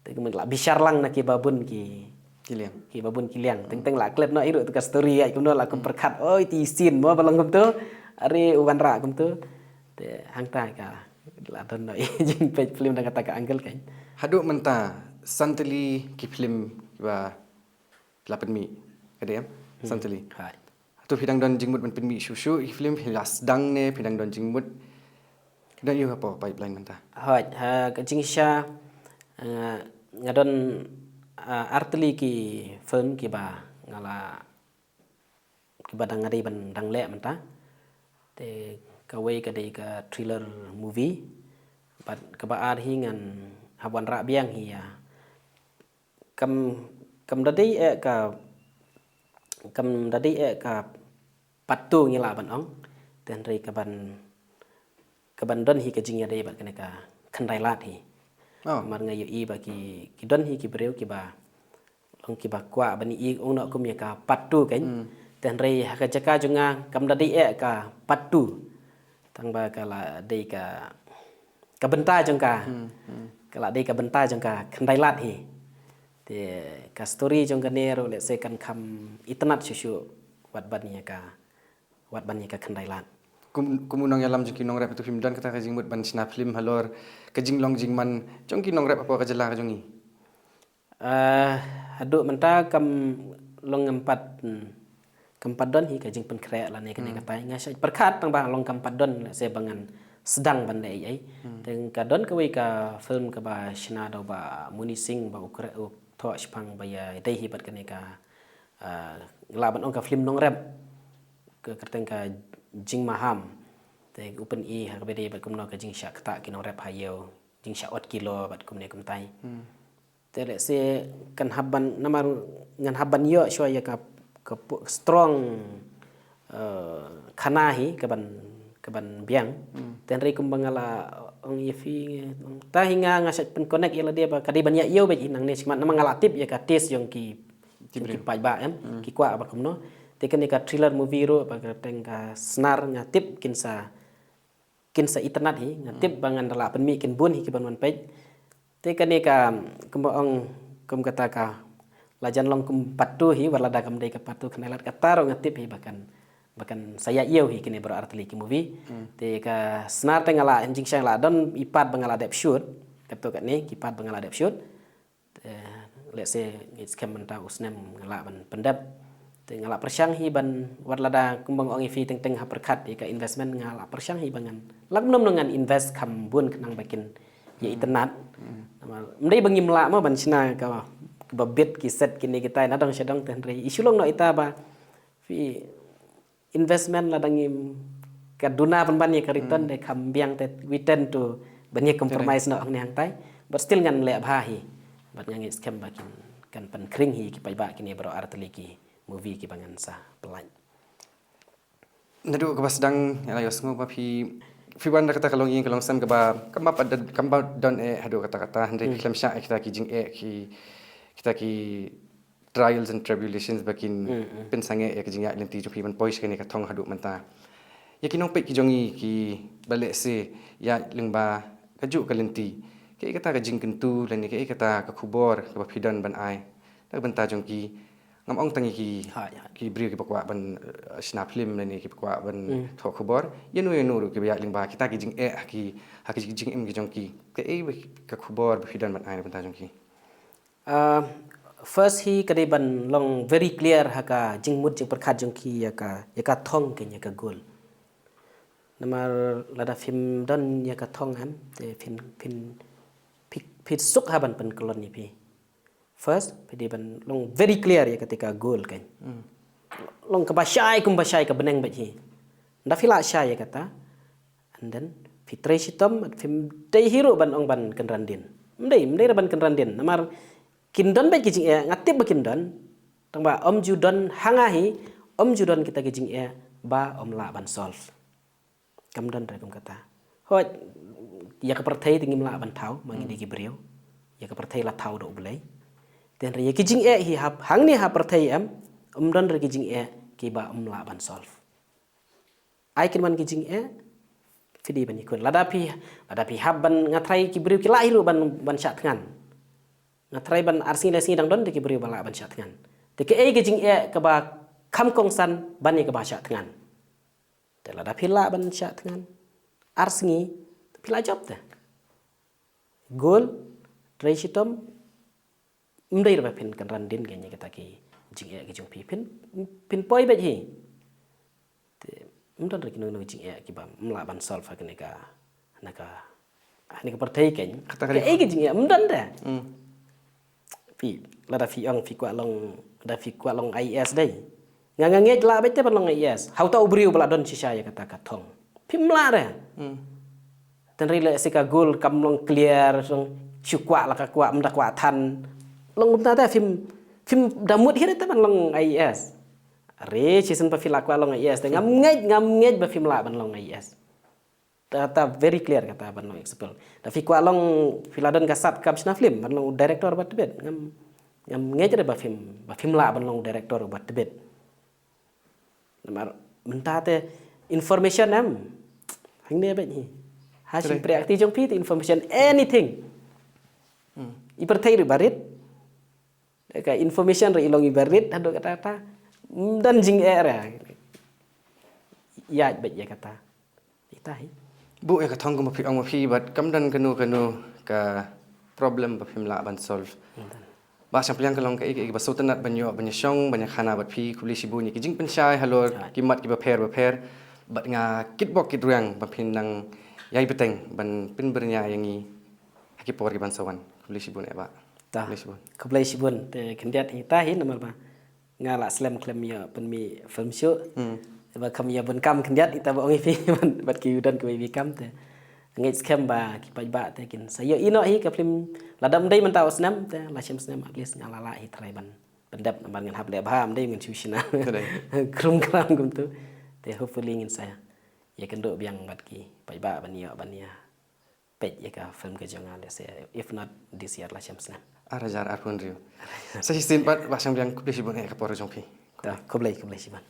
te kum la bishar lang nak ki babun ki babun kiliang teng la klip no iru tu ka story ai kum no la kum perkat oh ti sin mo balang kum tu ari uwan ra kum tu te hang tai ka la don noi jing pe film dah kata ka angkel kan Haduk menta santali ki film ba lapan mi. Ada ya? Santali. hai Tu pidang don jingmut man pinmi shushu ki film hilas dang ne pidang don jingmut. Dan you apa pipeline menta. hai ha ka jing sha ngadon artli ki film ki ba ngala ki ba dang ngadi ban dang le menta te ka wei ka dei ka thriller movie bat ka ba ar hi ngan haban ra biang hi ya kam kam dadi ka patu ngila ban ong ten rei ka ban don hi ka jing ya dei ba kana ka khandai lat hi Oh. mar ngai i ba ki don hi ki breu ki ba long ki ba kwa bani i ong no kum ya ka patu kan ten rei ha ka jaka junga kam dadi ka patu tang ba ka la dei ka bentai jong ka kala dei ka bentai jong ka khandai lat hi te ka story jong ka nero le se kan kam itnat shu wat ban ya ka khandai lat Kumunong yalam jing kinong rap tu film dan kata ka jingmut ban sina film halor ka jinglong jingman jong kinong rap apa ka jela ka jongi. Aduk menta kam long empat don hi ka jing pen krek la ne kene katai ngasai perkat tang ba long empat don se bangan sedang ban dei ai teng ka don ka wei ka film ka ba shina do ba muni sing ba ukra tho spang ba ya dei hi bat kene ka la ban ong ka film nong rap ke kerteng ka jing maham te open e ha be dei bat kum no ka jing sha kata ki nong rap hayo jing sha ot kilo bat kum ne kum tai te le se kan habban namar ngan habban yo shwa ya ka strong khana hi ka ban biang ten rei kum bangala ong yefi ta hinga ngasat pen connect ya dia ba kadi ban ya yo be nang ne smat namang ngala tip ya ka tes yong ki pai ba em ki kwa ba kum no te kan ka thriller movie ro ba ka teng ka snar nya tip kin sa internet hi ngatip bangan dala pen mi kin bun hi ki ban wan pej te kan ka kum ong kum kata ka lajan long kum patu hi warlada kam dei ka patu kanalat ka taro ngatip hi bahkan saya iyo hi kini berarti ki movie te ka snar tengala enjing sang la don ipat bangala dep shoot kato kat ni kipat bangala dep shoot let's say it's come ta usnem ngala ban pendap te ngala persyang hi ban warlada kumbang ong fi teng ha perkat ka investment ngala persyang hi bangan lam nom dengan invest kam bun kenang bakin ya internet mendai bangim la ma ban sina ka babit ki set kini kita na dong sedang ten rei isulong no ita ba fi investment la dangim ka duna pan ban ka return de kam biang te we tend to banyak compromise no ang hang tai but still ngan le bha hi but ngang scam bakin kan pan kring hi ki pai ba kini bro artli ki movie ki bangan sa pelan Nadu ka basdang ala yos ngo ba fi wan kata kalong ing kalong sam ka ba kamba don hadu kata hande film sha kita ki jing kita ki trials and tribulations bakin pen sange ki jing ya lenti jo fi ban pois kene ka thong hadu manta ya kinong pe ki jongi ki bale se ya lengba kaju ka lenti ke kata ka jing kentu lan ke kata ka khubor ka ba fidan ban ai tak banta jong ki ngam ong tangi ki bri ki pakwa ban sna film ni ki pakwa ban tho khubor yenu ki ya lingba kita ki jing ki jing em ki jong ki ke ka khubor ba fidan ban ai banta jong ki first hi kadai ban long very clear haka jing mut jing perkhat jong ki ya ka thong ke ya ka gol namar lada film don ya ka thong han te fin suk haban pen kolon ni pi first pedi ban long very clear ya ketika goal kan long ka basyai ka beneng baji nda fila syai ya kata and then fitre sitom film dei hero ban ong ban kenrandin mdei ban kenrandin namar kindon ba kijing e ngatip ba kindon tang ba om judon hangahi om judon kita kijing e ba om la ban solve kam don ra kum kata hoj ya ka perthai tingim la ban thau mangi di gibriu ya ka perthai la thau do bulai ten re kijing e hi hap hang ni ha perthai am don re kijing e ki ba la ban solve ai kin man kijing e fidi ban ikun lada pi hab ban ngatrai gibriu ki la hiru ban sya tngan ngatrai ban arsing lesi dang don de gibriu bala ban sya tngan te ke e kijing e ka ba kham kong san ban ni ka ba sya tngan te lada pi la ban sya tngan arsengi pila job ta gol rechitom mdai ba pin kan randin ganya kata ki jing ki jong pin poi ba hi te mdan rek no jing ki ba mla ban solve ka naka ani ka partai ken Kata ka kali- ki jing mdan da fi lada fi ong fi kwa long IS dai nge la ba te ban long IS how ta ubriu bala don shisha ya kata ka thong phim la da tan rile sika gol kam long clear song chukwa la ka kwa mda kwa than long ta film damut hira ta ban long IS re chisen pa fila kwa long IS ngam ngej ba film la ban long IS ta very clear kata ban long example da fi kwa long filadon kasat kam sna film ban long director bat bet ngam ngej ba film la ban long director bat bet namar mentate information am hangne ba ni hasil preakti jong pi information anything ipertai barit ka information re ilong ibarit hado kata dan jing era ya bet ya kata itahi Bu ya ka thong ko mapi ang mapi but kamdan kanu ka problem ba phim la ban solve. Ba sang piliang kalong ka ik ba sotanat banyo syong banyak khana bat phi kubli sibu ni kijing pensyai halor kimat ki ba pher bat nga kitbok kitruang ba phin nang yai beteng ban pin bernya yangi haki por ki ban sawan kubli sibu ne ba. ta Kubli sibu. keblai sibun te kendiat itahi namar ba ngala slam klem ya penmi film show ba kam ya bun kam kendiat ita ba ongi fi bat ki udan ki kam te ngej scam ba ki ba te kin sayo ino hi ka film ladam dai man taw snam te la shem snam at least ngala la hi trai ban pendap namar ngan hab le bham dai ngan chushina krum kram kum tu te hopefully ngin saya ya kendo biang bat ki ba ban ya pej ya ka film ke jangan se if not this year la shem snam Arajar arpun riu. Sa hisin pat ba sang piliang kubli sibu ne ka por jong phi. ta koblai siban